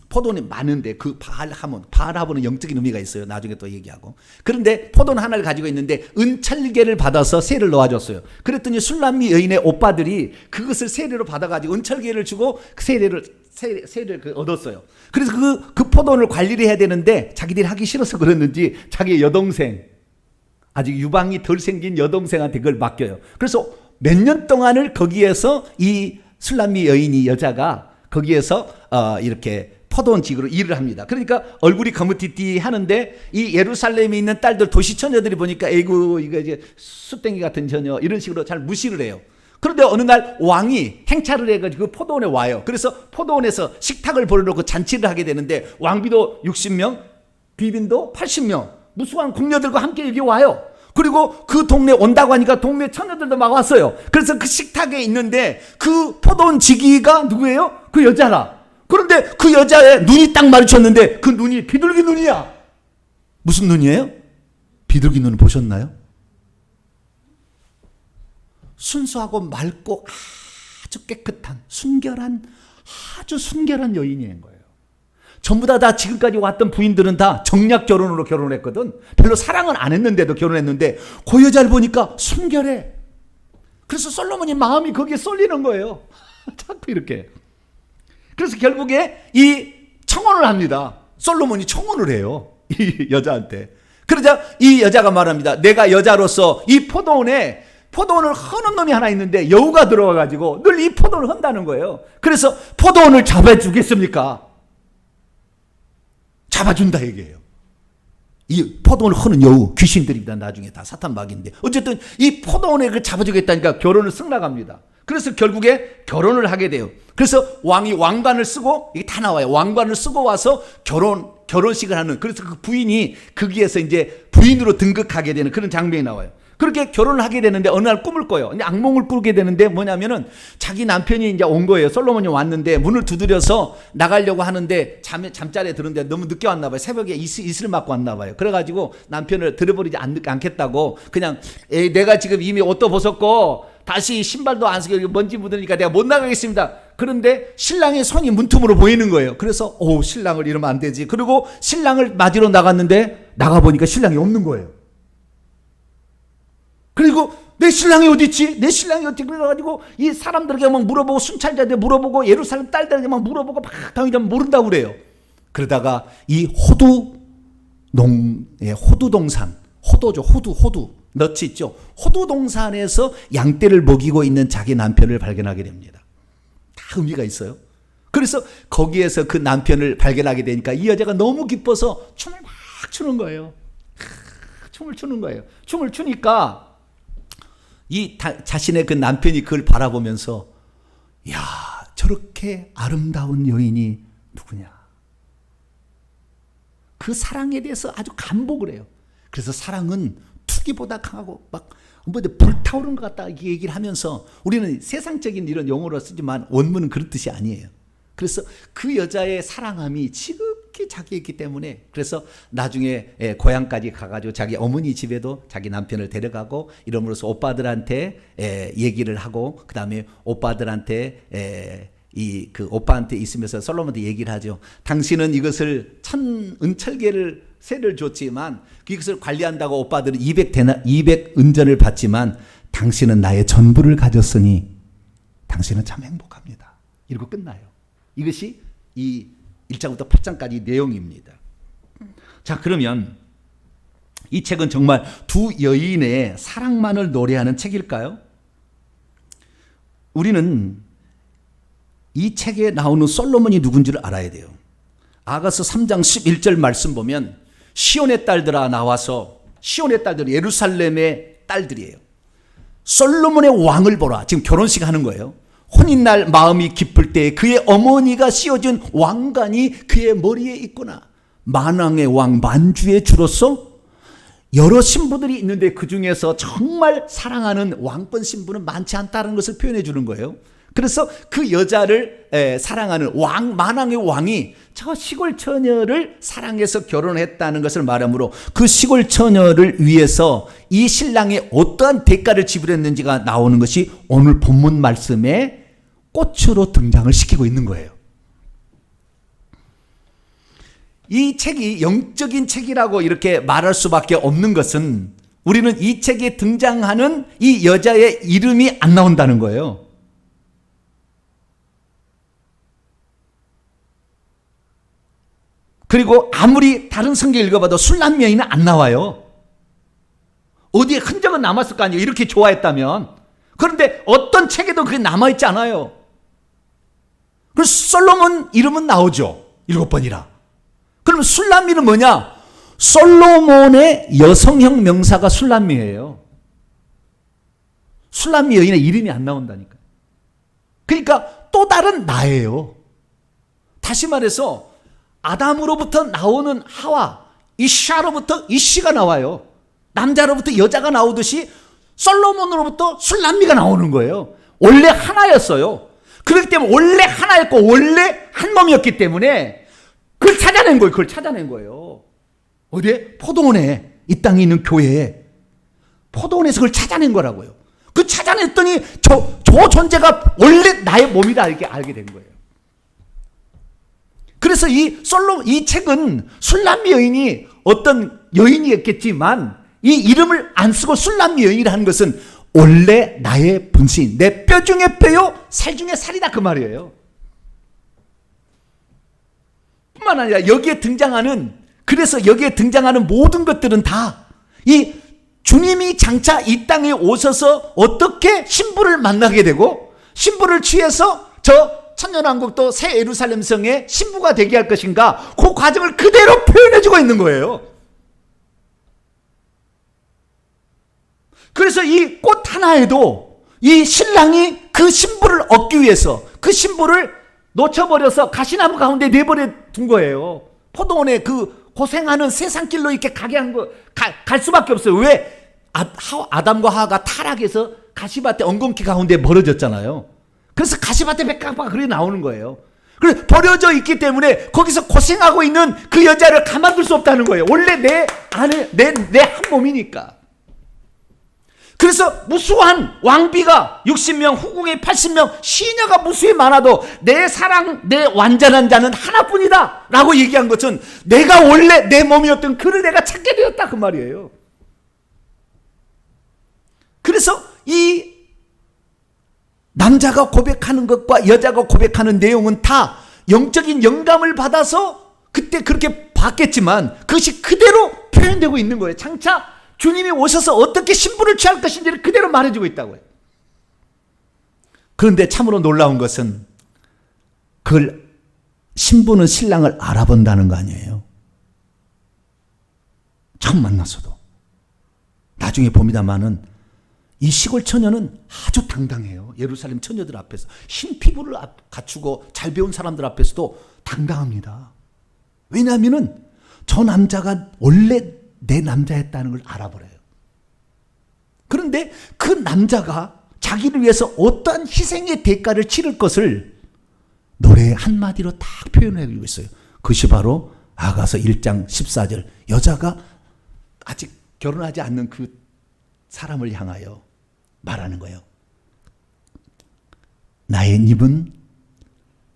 포도는 많은데 그 바알 하몬은 영적인 의미가 있어요. 나중에 또 얘기하고. 그런데 포도는 하나를 가지고 있는데 은찰계를 받아서 세를 놓아줬어요. 그랬더니 술람미 여인의 오빠들이 그것을 세례로 받아가지고 은찰계를 주고 세례를 얻었어요. 그래서 그 포도원을 관리를 해야 되는데 자기들이 하기 싫어서 그랬는지 자기 여동생, 아직 유방이 덜 생긴 여동생한테 그걸 맡겨요. 그래서 몇 년 동안을 거기에서 이 술람미 여인이 여자가 거기에서 이렇게 포도원 직으로 일을 합니다. 그러니까 얼굴이 거무튀튀 하는데 이 예루살렘에 있는 딸들 도시 처녀들이 보니까 에이구 이거 이제 숫댕이 같은 처녀 이런 식으로 잘 무시를 해요. 그런데 어느 날 왕이 행차를 해가지고 그 포도원에 와요. 그래서 포도원에서 식탁을 벌여놓고 잔치를 하게 되는데 왕비도 60명, 비빈도 80명, 무수한 궁녀들과 함께 여기 와요. 그리고 그 동네 온다고 하니까 동네 처녀들도 막 왔어요. 그래서 그 식탁에 있는데 그 포도원 지기가 누구예요? 그 여자라. 그런데 그 여자의 눈이 딱 마주쳤는데 그 눈이 비둘기 눈이야. 무슨 눈이에요? 비둘기 눈을 보셨나요? 순수하고 맑고 아주 깨끗한 아주 순결한 여인인 거예요. 전부 다 지금까지 왔던 부인들은 다 정략 결혼으로 결혼했거든. 별로 사랑은 안 했는데도 결혼했는데 그 여자를 보니까 순결해. 그래서 솔로몬이 마음이 거기에 쏠리는 거예요. 자꾸 이렇게. 그래서 결국에 이 청혼을 합니다. 솔로몬이 청혼을 해요. 이 여자한테. 그러자 이 여자가 말합니다. 내가 여자로서 이 포도원을 허는 놈이 하나 있는데 여우가 들어와가지고 늘 이 포도원을 헌다는 거예요. 그래서 포도원을 잡아주겠습니까? 잡아준다 얘기해요. 이 포도원을 허는 여우 귀신들입니다. 나중에 다 사탄 마귀인데 어쨌든 이 포도원을 잡아주겠다니까 결혼을 승낙합니다. 그래서 결국에 결혼을 하게 돼요. 그래서 왕이 왕관을 쓰고, 이게 다 나와요. 왕관을 쓰고 와서 결혼식을 하는, 그래서 그 부인이 거기에서 이제 부인으로 등극하게 되는 그런 장면이 나와요. 그렇게 결혼을 하게 되는데 어느 날 꿈을 꿔요. 이제 악몽을 꾸게 되는데 뭐냐면은 자기 남편이 이제 온 거예요. 솔로몬이 왔는데 문을 두드려서 나가려고 하는데 잠자리에 들었는데 너무 늦게 왔나 봐요. 새벽에 이슬 맞고 왔나 봐요. 그래가지고 남편을 들여버리지 않겠다고 그냥 내가 지금 이미 옷도 벗었고 다시 신발도 안 쓰고 먼지 묻으니까 내가 못 나가겠습니다. 그런데 신랑의 손이 문틈으로 보이는 거예요. 그래서 신랑을 이러면 안 되지. 그리고 신랑을 맞으러 나갔는데 나가보니까 신랑이 없는 거예요. 그리고 내 신랑이 어디 있지? 내 신랑이 어디? 그래가지고 이 사람들에게 막 물어보고 순찰자들 물어보고 예루살렘 딸들에게 막 물어보고 막 당연히 모른다고 그래요. 그러다가 이 호두동산, 호두 너치 있죠? 호두동산에서 양떼를 먹이고 있는 자기 남편을 발견하게 됩니다. 다 의미가 있어요. 그래서 거기에서 그 남편을 발견하게 되니까 이 여자가 너무 기뻐서 춤을 막 추는 거예요. 춤을 추는 거예요. 춤을 추니까 자신의 그 남편이 그걸 바라보면서, 야, 저렇게 아름다운 여인이 누구냐. 그 사랑에 대해서 아주 감복을 해요. 그래서 사랑은 투기보다 강하고 막 불타오르는 것 같다 이 얘기를 하면서, 우리는 세상적인 이런 용어로 쓰지만 원문은 그런 뜻이 아니에요. 그래서 그 여자의 사랑함이 지극히 자기였기 때문에, 그래서 나중에 고향까지 가가지고 자기 어머니 집에도 자기 남편을 데려가고 이러므로써 오빠들한테 얘기를 하고, 그 다음에 오빠들한테 그 오빠한테 있으면서 솔로몬한테 얘기를 하죠. 당신은 이것을 은철계를 세를 줬지만 이것을 관리한다고 오빠들은 200은전을 받지만 당신은 나의 전부를 가졌으니 당신은 참 행복합니다. 이러고 끝나요. 이것이 이 1장부터 8장까지 내용입니다. 자, 그러면 이 책은 정말 두 여인의 사랑만을 노래하는 책일까요? 우리는 이 책에 나오는 솔로몬이 누군지를 알아야 돼요. 아가서 3장 11절 말씀 보면 시온의 딸들아 나와서, 시온의 딸들은 예루살렘의 딸들이에요. 솔로몬의 왕을 보라. 지금 결혼식 하는 거예요. 혼인날 마음이 기쁠 때 그의 어머니가 씌워준 왕관이 그의 머리에 있구나. 만왕의 왕 만주의 주로서 여러 신부들이 있는데 그 중에서 정말 사랑하는 왕권 신부는 많지 않다는 것을 표현해 주는 거예요. 그래서 그 여자를 사랑하는 만왕의 왕이 저 시골 처녀를 사랑해서 결혼했다는 것을 말하므로, 그 시골 처녀를 위해서 이 신랑이 어떠한 대가를 지불했는지가 나오는 것이 오늘 본문 말씀에 꽃으로 등장을 시키고 있는 거예요. 이 책이 영적인 책이라고 이렇게 말할 수밖에 없는 것은, 우리는 이 책에 등장하는 이 여자의 이름이 안 나온다는 거예요. 그리고 아무리 다른 성경 읽어봐도 술남 여인은 안 나와요. 어디에 흔적은 남았을 거 아니에요. 이렇게 좋아했다면. 그런데 어떤 책에도 그게 남아있지 않아요. 그래서 솔로몬 이름은 나오죠. 7번이라. 그럼 술람미는 뭐냐? 솔로몬의 여성형 명사가 술람미예요. 술람미 여인의 이름이 안 나온다니까. 그러니까 또 다른 나예요. 다시 말해서 아담으로부터 나오는 하와, 이샤로부터 이씨가 나와요. 남자로부터 여자가 나오듯이 솔로몬으로부터 술람미가 나오는 거예요. 원래 하나였어요. 그렇기 때문에 원래 하나였고 원래 한 몸이었기 때문에 그걸 찾아낸 거예요. 그걸 찾아낸 거예요. 어디에? 포도원에, 이 땅에 있는 교회에 포도원에서 그걸 찾아낸 거라고요. 그 찾아냈더니 저 존재가 원래 나의 몸이다 이렇게 알게 된 거예요. 그래서 이 책은 술람미 여인이 어떤 여인이었겠지만 이 이름을 안 쓰고 술람미 여인이라는 것은 원래 나의 분신, 내 뼈 중에 뼈요 살 중에 살이다 그 말이에요. 뿐만 아니라 그래서 여기에 등장하는 모든 것들은 다 이 주님이 장차 이 땅에 오셔서 어떻게 신부를 만나게 되고 신부를 취해서 저 천년왕국도 새 예루살렘 성의 신부가 되게 할 것인가, 그 과정을 그대로 표현해주고 있는 거예요. 그래서 이 꽃 하나에도 이 신랑이 그 신부를 얻기 위해서 그 신부를 놓쳐버려서 가시나무 가운데 내버려 둔 거예요. 포도원에 그 고생하는 세상길로 이렇게 가게 한 거, 갈 수밖에 없어요. 왜? 아담과 하와가 타락해서 가시밭에 엉겅퀴 가운데 멀어졌잖아요. 그래서 가시밭에 백합화가 그렇게 나오는 거예요. 그래서 버려져 있기 때문에 거기서 고생하고 있는 그 여자를 가만둘 수 없다는 거예요. 원래 내 안에 내 한 몸이니까. 그래서 무수한 왕비가 60명, 후궁이 80명, 시녀가 무수히 많아도 내 사랑, 내 완전한 자는 하나뿐이다 라고 얘기한 것은 내가 원래 내 몸이었던 그를 내가 찾게 되었다 그 말이에요. 그래서 이 남자가 고백하는 것과 여자가 고백하는 내용은 다 영적인 영감을 받아서 그때 그렇게 봤겠지만 그것이 그대로 표현되고 있는 거예요. 장차 주님이 오셔서 어떻게 신부를 취할 것인지를 그대로 말해주고 있다고요. 그런데 참으로 놀라운 것은 그걸 신부는 신랑을 알아본다는 거 아니에요. 처음 만났어도. 나중에 봅니다마는 이 시골 처녀는 아주 당당해요. 예루살렘 처녀들 앞에서 흰 피부를 갖추고 잘 배운 사람들 앞에서도 당당합니다. 왜냐하면 저 남자가 원래 내 남자였다는 걸 알아버려요. 그런데 그 남자가 자기를 위해서 어떠한 희생의 대가를 치를 것을 노래 한마디로 딱 표현해주고 있어요. 그것이 바로 아가서 1장 14절 여자가 아직 결혼하지 않는 그 사람을 향하여 말하는 거예요. 나의 입은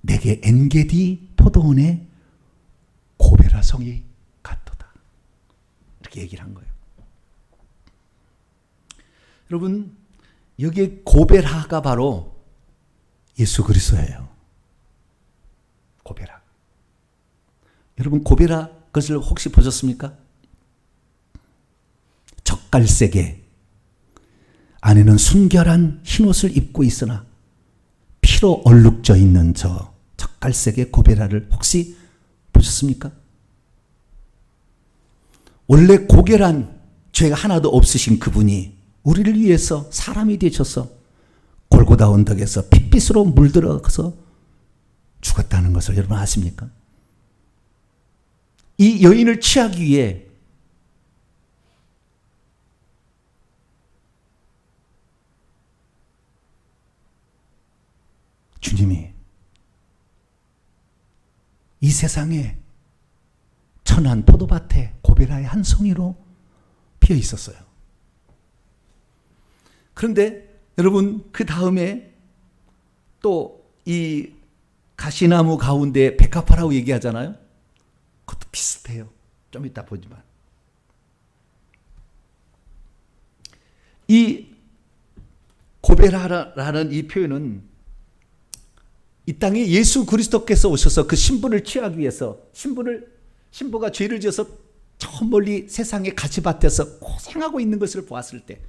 내게 엔게디 포도원의 고베라 성이 같도다. 이렇게 얘기를 한 거예요. 여러분, 여기에 고베라가 바로 예수 그리스도예요. 고베라. 여러분, 고베라 것을 혹시 보셨습니까? 젓갈색에 안에는 순결한 흰옷을 입고 있으나 피로 얼룩져 있는 저 젓갈색의 고베라를 혹시 보셨습니까? 원래 고결한 죄가 하나도 없으신 그분이 우리를 위해서 사람이 되셔서 골고다 언덕에서 핏빛으로 물들어서 죽었다는 것을 여러분 아십니까? 이 여인을 취하기 위해 주님이 이 세상에 천한 포도밭에 고베라의 한 송이로 피어 있었어요. 그런데 여러분 그 다음에 또 이 가시나무 가운데 백합화라고 얘기하잖아요. 그것도 비슷해요. 좀 이따 보지만 이 고베라라는 이 표현은 이 땅에 예수 그리스도께서 오셔서 그 신부를 취하기 위해서 신부가 죄를 지어서 저 멀리 세상의 가시밭에서 고생하고 있는 것을 보았을 때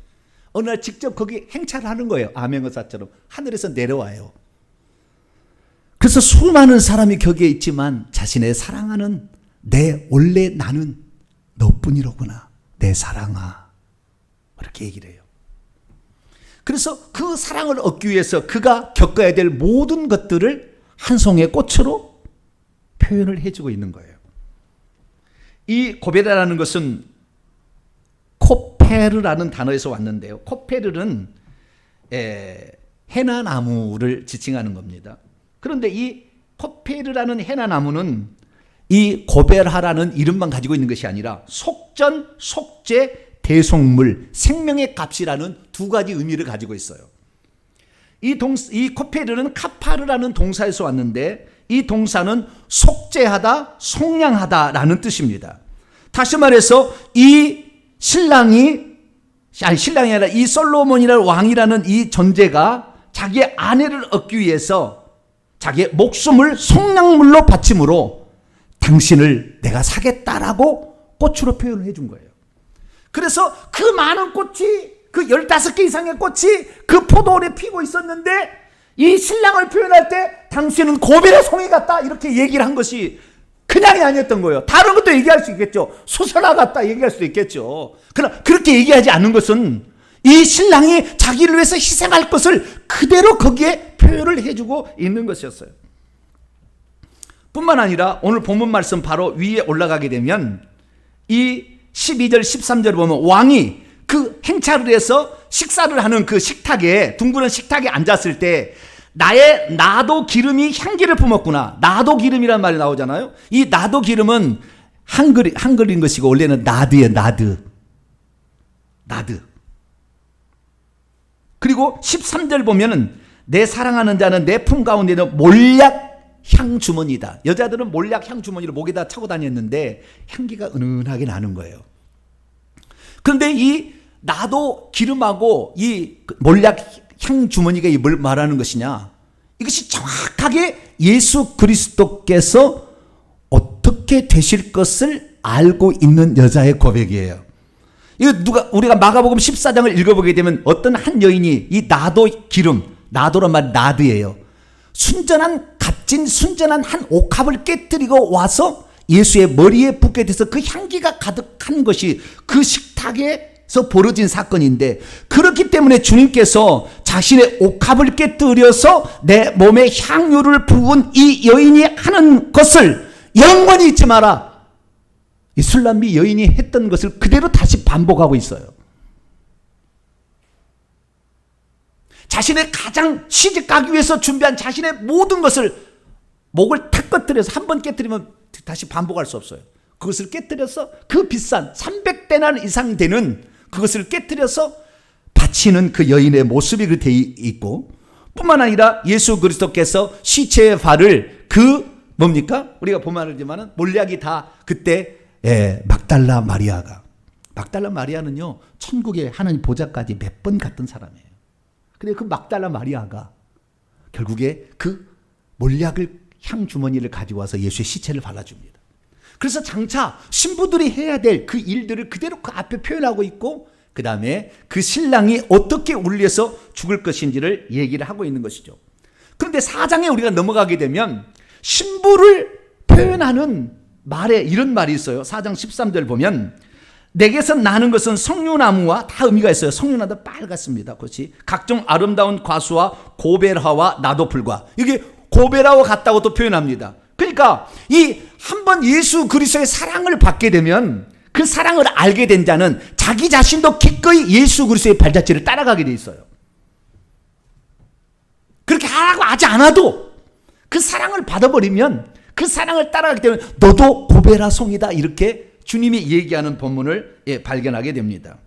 어느 날 직접 거기 행차를 거예요. 암행어사처럼 하늘에서 내려와요. 그래서 수많은 사람이 거기에 있지만 자신의 사랑하는 원래 나는 너뿐이로구나. 내 사랑아. 이렇게 얘기를 해요. 그래서 그 사랑을 얻기 위해서 그가 겪어야 될 모든 것들을 한 송이의 꽃으로 표현을 해주고 있는 거예요. 이 고베라라는 것은 코페르라는 단어에서 왔는데요. 코페르는 해나나무를 지칭하는 겁니다. 그런데 이 코페르라는 해나나무는 이 고베라라는 이름만 가지고 있는 것이 아니라 속전, 속죄, 대속물, 생명의 값이라는 두 가지 의미를 가지고 있어요. 이 코페르는 카파르라는 동사에서 왔는데 이 동사는 속죄하다, 속량하다라는 뜻입니다. 다시 말해서 이 신랑이 아니라 이 솔로몬이라는 왕이라는 이 존재가 자기의 아내를 얻기 위해서 자기의 목숨을 속량물로 바침으로 당신을 내가 사겠다라고 꽃으로 표현을 해준 거예요. 그래서 그 많은 꽃이 그 15개 이상의 꽃이 그 포도원에 피고 있었는데 이 신랑을 표현할 때 당신은 고베라 송이 같다 이렇게 얘기를 한 것이 그냥이 아니었던 거예요. 다른 것도 얘기할 수 있겠죠. 수선화 같다 얘기할 수도 있겠죠. 그러나 그렇게 얘기하지 않는 것은 이 신랑이 자기를 위해서 희생할 것을 그대로 거기에 표현을 해주고 있는 것이었어요. 뿐만 아니라 오늘 본문 말씀 바로 위에 올라가게 되면 이 12절 13절을 보면 왕이 그 행차를 해서 식사를 하는 그 식탁에, 둥그런 식탁에 앉았을 때 나의 나도 기름이 향기를 품었구나. 나도 기름이라는 말이 나오잖아요. 이 나도 기름은 한글인 것이고 원래는 나드예요. 나드. 그리고 13절 보면은 내 사랑하는 자는 내 품 가운데는 몰약 향주머니다. 여자들은 몰약 향주머니를 목에다 차고 다녔는데 향기가 은은하게 나는 거예요. 그런데 이 나도 기름하고 이 몰약 향주머니가 뭘 말하는 것이냐? 이것이 정확하게 예수 그리스도께서 어떻게 되실 것을 알고 있는 여자의 고백이에요. 이거 우리가 마가복음 14장을 읽어보게 되면 어떤 한 여인이 이 나도 기름, 나도란 말 나드예요. 값진 순전한 한 옥합을 깨뜨리고 와서 예수의 머리에 붓게 돼서 그 향기가 가득한 것이 그 식탁에서 벌어진 사건인데, 그렇기 때문에 주님께서 자신의 옥합을 깨뜨려서 내 몸에 향유를 부은 이 여인이 하는 것을 영원히 잊지 마라. 이 술람비 여인이 했던 것을 그대로 다시 반복하고 있어요. 자신의 가장 시집가기 위해서 준비한 자신의 모든 것을 목을 탁 꺼뜨려서 한 번 깨뜨리면 다시 반복할 수 없어요. 그것을 깨뜨려서 그 비싼 300데나리 이상 되는 그것을 깨뜨려서 바치는 그 여인의 모습이 그 돼 있고, 뿐만 아니라 예수 그리스도께서 시체의 발을 뭡니까? 우리가 보면 알지만은 몰약이 다 그때 막달라 마리아는요 천국의 하나님 보좌까지 몇 번 갔던 사람이에요. 근데 그 막달라 마리아가 결국에 그 몰약을 향 주머니를 가지고 와서 예수의 시체를 발라줍니다. 그래서 장차 신부들이 해야 될 그 일들을 그대로 그 앞에 표현하고 있고, 그 다음에 그 신랑이 어떻게 울려서 죽을 것인지를 얘기를 하고 있는 것이죠. 그런데 4장에 우리가 넘어가게 되면 신부를 표현하는 말에 이런 말이 있어요. 4장 13절 보면 내게서 나는 것은 석류나무와, 다 의미가 있어요. 석류나무도 빨갛습니다. 그렇지? 각종 아름다운 과수와 고베라와 나도풀과, 이게 고베라와 같다고 또 표현합니다. 그러니까 이 한번 예수 그리스도의 사랑을 받게 되면 그 사랑을 알게 된 자는 자기 자신도 기꺼이 예수 그리스도의 발자취를 따라가게 돼 있어요. 그렇게 하라고 하지 않아도 그 사랑을 받아버리면 그 사랑을 따라가기 때문에 너도 고베라 송이다, 이렇게 주님이 얘기하는 본문을 발견하게 됩니다.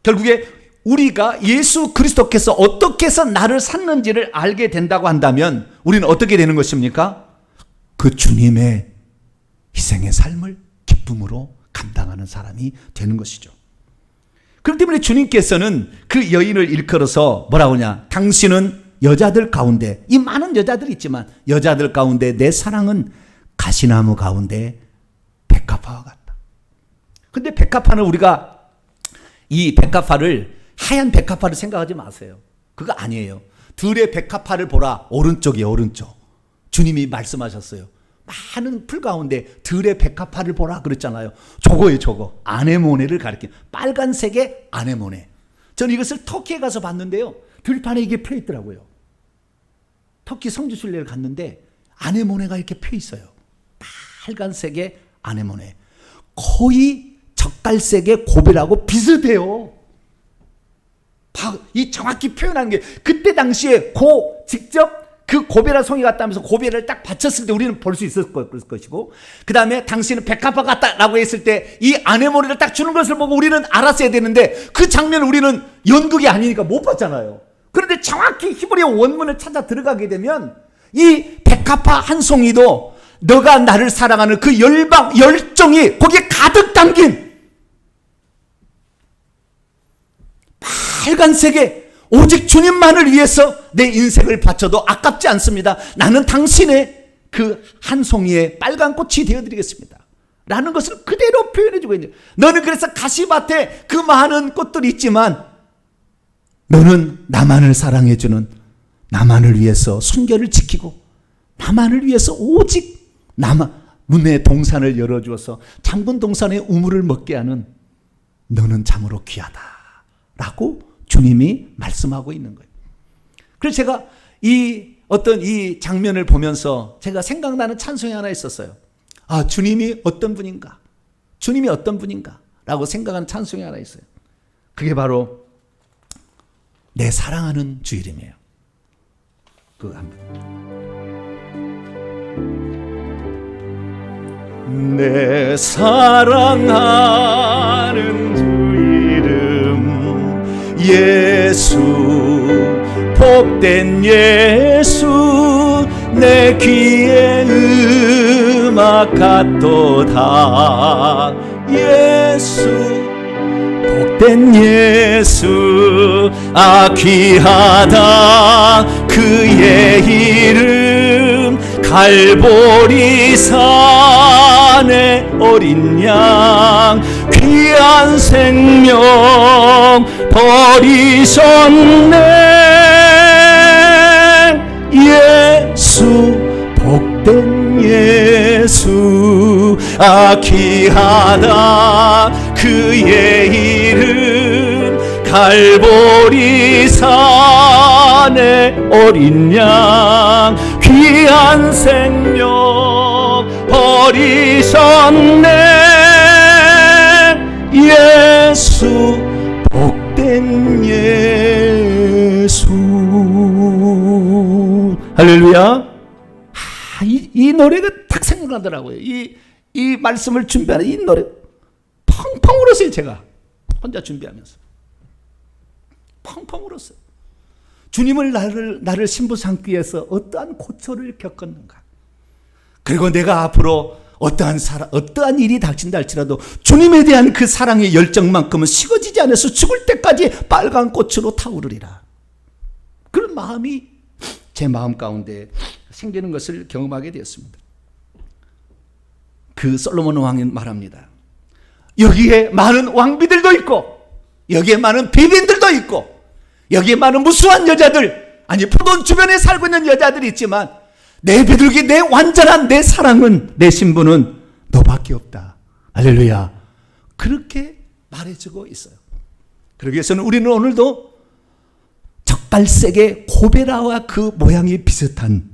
결국에 우리가 예수 그리스도께서 어떻게 해서 나를 샀는지를 알게 된다고 한다면 우리는 어떻게 되는 것입니까? 그 주님의 희생의 삶을 기쁨으로 감당하는 사람이 되는 것이죠. 그렇기 때문에 주님께서는 그 여인을 일컬어서 뭐라고 하냐? 당신은 여자들 가운데, 이 많은 여자들이 있지만 여자들 가운데 내 사랑은 가시나무 가운데 백합화와 같다. 근데 백합화는 우리가 이 백합화를 하얀 백합화를 생각하지 마세요. 그거 아니에요. 들의 백합화를 보라. 오른쪽이에요. 오른쪽. 주님이 말씀하셨어요. 많은 풀 가운데 들의 백합화를 보라 그랬잖아요. 저거예요. 저거. 아네모네를 가리키는 빨간색의 아네모네. 저는 이것을 터키에 가서 봤는데요. 들판에 이게 펴 있더라고요. 터키 성지 순례를 갔는데 아네모네가 이렇게 펴 있어요. 빨간색의 아네모네. 거의 젓갈색의 고베라고 비슷해요. 이 정확히 표현하는 게, 그때 당시에 직접 그 고베라 송이 같다면서 고베라를 딱 받쳤을 때 우리는 볼 수 있을 것이고, 그 다음에 당신은 백합화 같다라고 했을 때 이 아네모네를 딱 주는 것을 보고 우리는 알았어야 되는데 그 장면을 우리는 연극이 아니니까 못 봤잖아요. 그런데 정확히 히브리어 원문을 찾아 들어가게 되면 이 백합화 한 송이도 너가 나를 사랑하는 그 열정이 거기에 가득 담긴 빨간색의, 오직 주님만을 위해서 내 인생을 바쳐도 아깝지 않습니다. 나는 당신의 그 한 송이의 빨간 꽃이 되어드리겠습니다. 라는 것을 그대로 표현해주고 있는, 너는 그래서 가시밭에 그 많은 꽃들이 있지만 너는 나만을 사랑해주는, 나만을 위해서 순결을 지키고 나만을 위해서 오직 문의 동산을 열어주어서 잠근 동산의 우물을 먹게 하는, 너는 참으로 귀하다 라고 주님이 말씀하고 있는 거예요. 그래서 제가 이 장면을 보면서 제가 생각나는 찬송이 하나 있었어요. 아, 주님이 어떤 분인가? 주님이 어떤 분인가? 라고 생각하는 찬송이 하나 있어요. 그게 바로 내 사랑하는 주 이름이에요. 그거 한번. 내 사랑하는 주 이름 예수, 복된 예수, 내 귀에 음악 같도다. 예수, 복된 예수, 귀하다 그의 이름. 갈보리 산의 어린 양, 귀한 생명 버리셨네. 예수, 복된 예수, 귀하다 그의 이름. 갈보리 산의 어린 양, 귀한 생명 버리셨네. 예수, 복된 예수. 할렐루야. 이 노래가 딱 생각나더라고요. 이 말씀을 준비하는 이 노래 펑펑 울었어요. 제가 혼자 준비하면서 펑펑 울었어요. 주님을 나를 신부 삼기 위해서 어떠한 고초를 겪었는가. 그리고 내가 앞으로 어떠한 일이 닥친다 할지라도 주님에 대한 그 사랑의 열정만큼은 식어지지 않아서 죽을 때까지 빨간 꽃으로 타오르리라. 그런 마음이 제 마음 가운데 생기는 것을 경험하게 되었습니다. 그 솔로몬 왕이 말합니다. 여기에 많은 왕비들도 있고, 여기에 많은 비빈들도 있고, 여기에 많은 무수한 여자들, 아니 포도원 주변에 살고 있는 여자들이 있지만 내 비둘기, 내 완전한 내 사랑은, 내 신부는 너밖에 없다. 할렐루야. 그렇게 말해주고 있어요. 그러기 위해서는 우리는 오늘도 적갈색의 고베라와 그 모양이 비슷한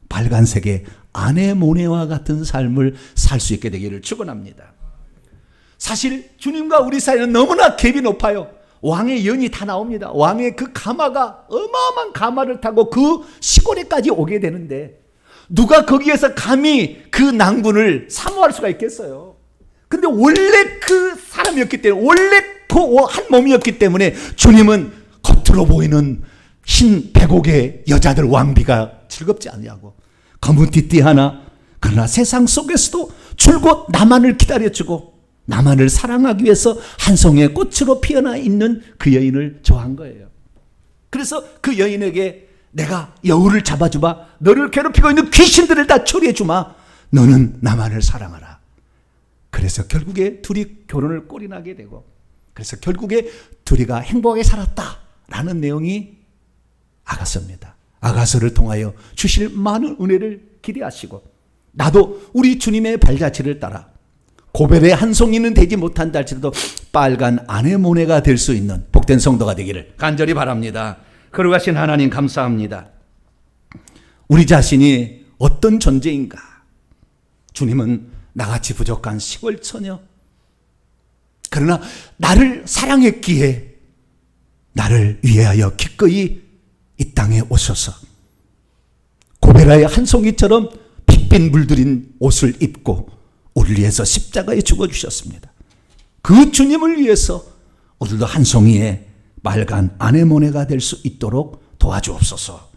빨간색의 아네모네와 같은 삶을 살 수 있게 되기를 축원합니다. 사실 주님과 우리 사이는 너무나 갭이 높아요. 왕의 연이 다 나옵니다. 왕의 그 가마가 어마어마한 가마를 타고 그 시골에까지 오게 되는데 누가 거기에서 감히 그 낭군을 사모할 수가 있겠어요. 근데 원래 그 사람이었기 때문에, 원래 그 한 몸이었기 때문에 주님은 겉으로 보이는 흰 백옥의 여자들 왕비가 즐겁지 않냐고. 검은 띠띠 하나. 그러나 세상 속에서도 줄곧 나만을 기다려주고 나만을 사랑하기 위해서 한 송이의 꽃으로 피어나 있는 그 여인을 좋아한 거예요. 그래서 그 여인에게 내가 여우를 잡아주마, 너를 괴롭히고 있는 귀신들을 다 처리해주마, 너는 나만을 사랑하라. 그래서 결국에 둘이 결혼을 꼴이나게 되고, 그래서 결국에 둘이가 행복하게 살았다라는 내용이 아가서입니다. 아가서를 통하여 주실 많은 은혜를 기대하시고, 나도 우리 주님의 발자취를 따라 고벨의 한 송이는 되지 못한다 할지라도 빨간 아네모네가 될 수 있는 복된 성도가 되기를 간절히 바랍니다. 거룩하신 하나님 감사합니다. 우리 자신이 어떤 존재인가? 주님은 나같이 부족한 시골 처녀, 그러나 나를 사랑했기에 나를 위하여 기꺼이 이 땅에 오셔서 고베라의 한 송이처럼 핏빛 물들인 옷을 입고 우리를 위해서 십자가에 죽어주셨습니다. 그 주님을 위해서 오늘도 한 송이의 빨간 아네모네가 될 수 있도록 도와주옵소서.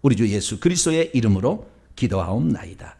우리 주 예수 그리스도의 이름으로 기도하옵나이다.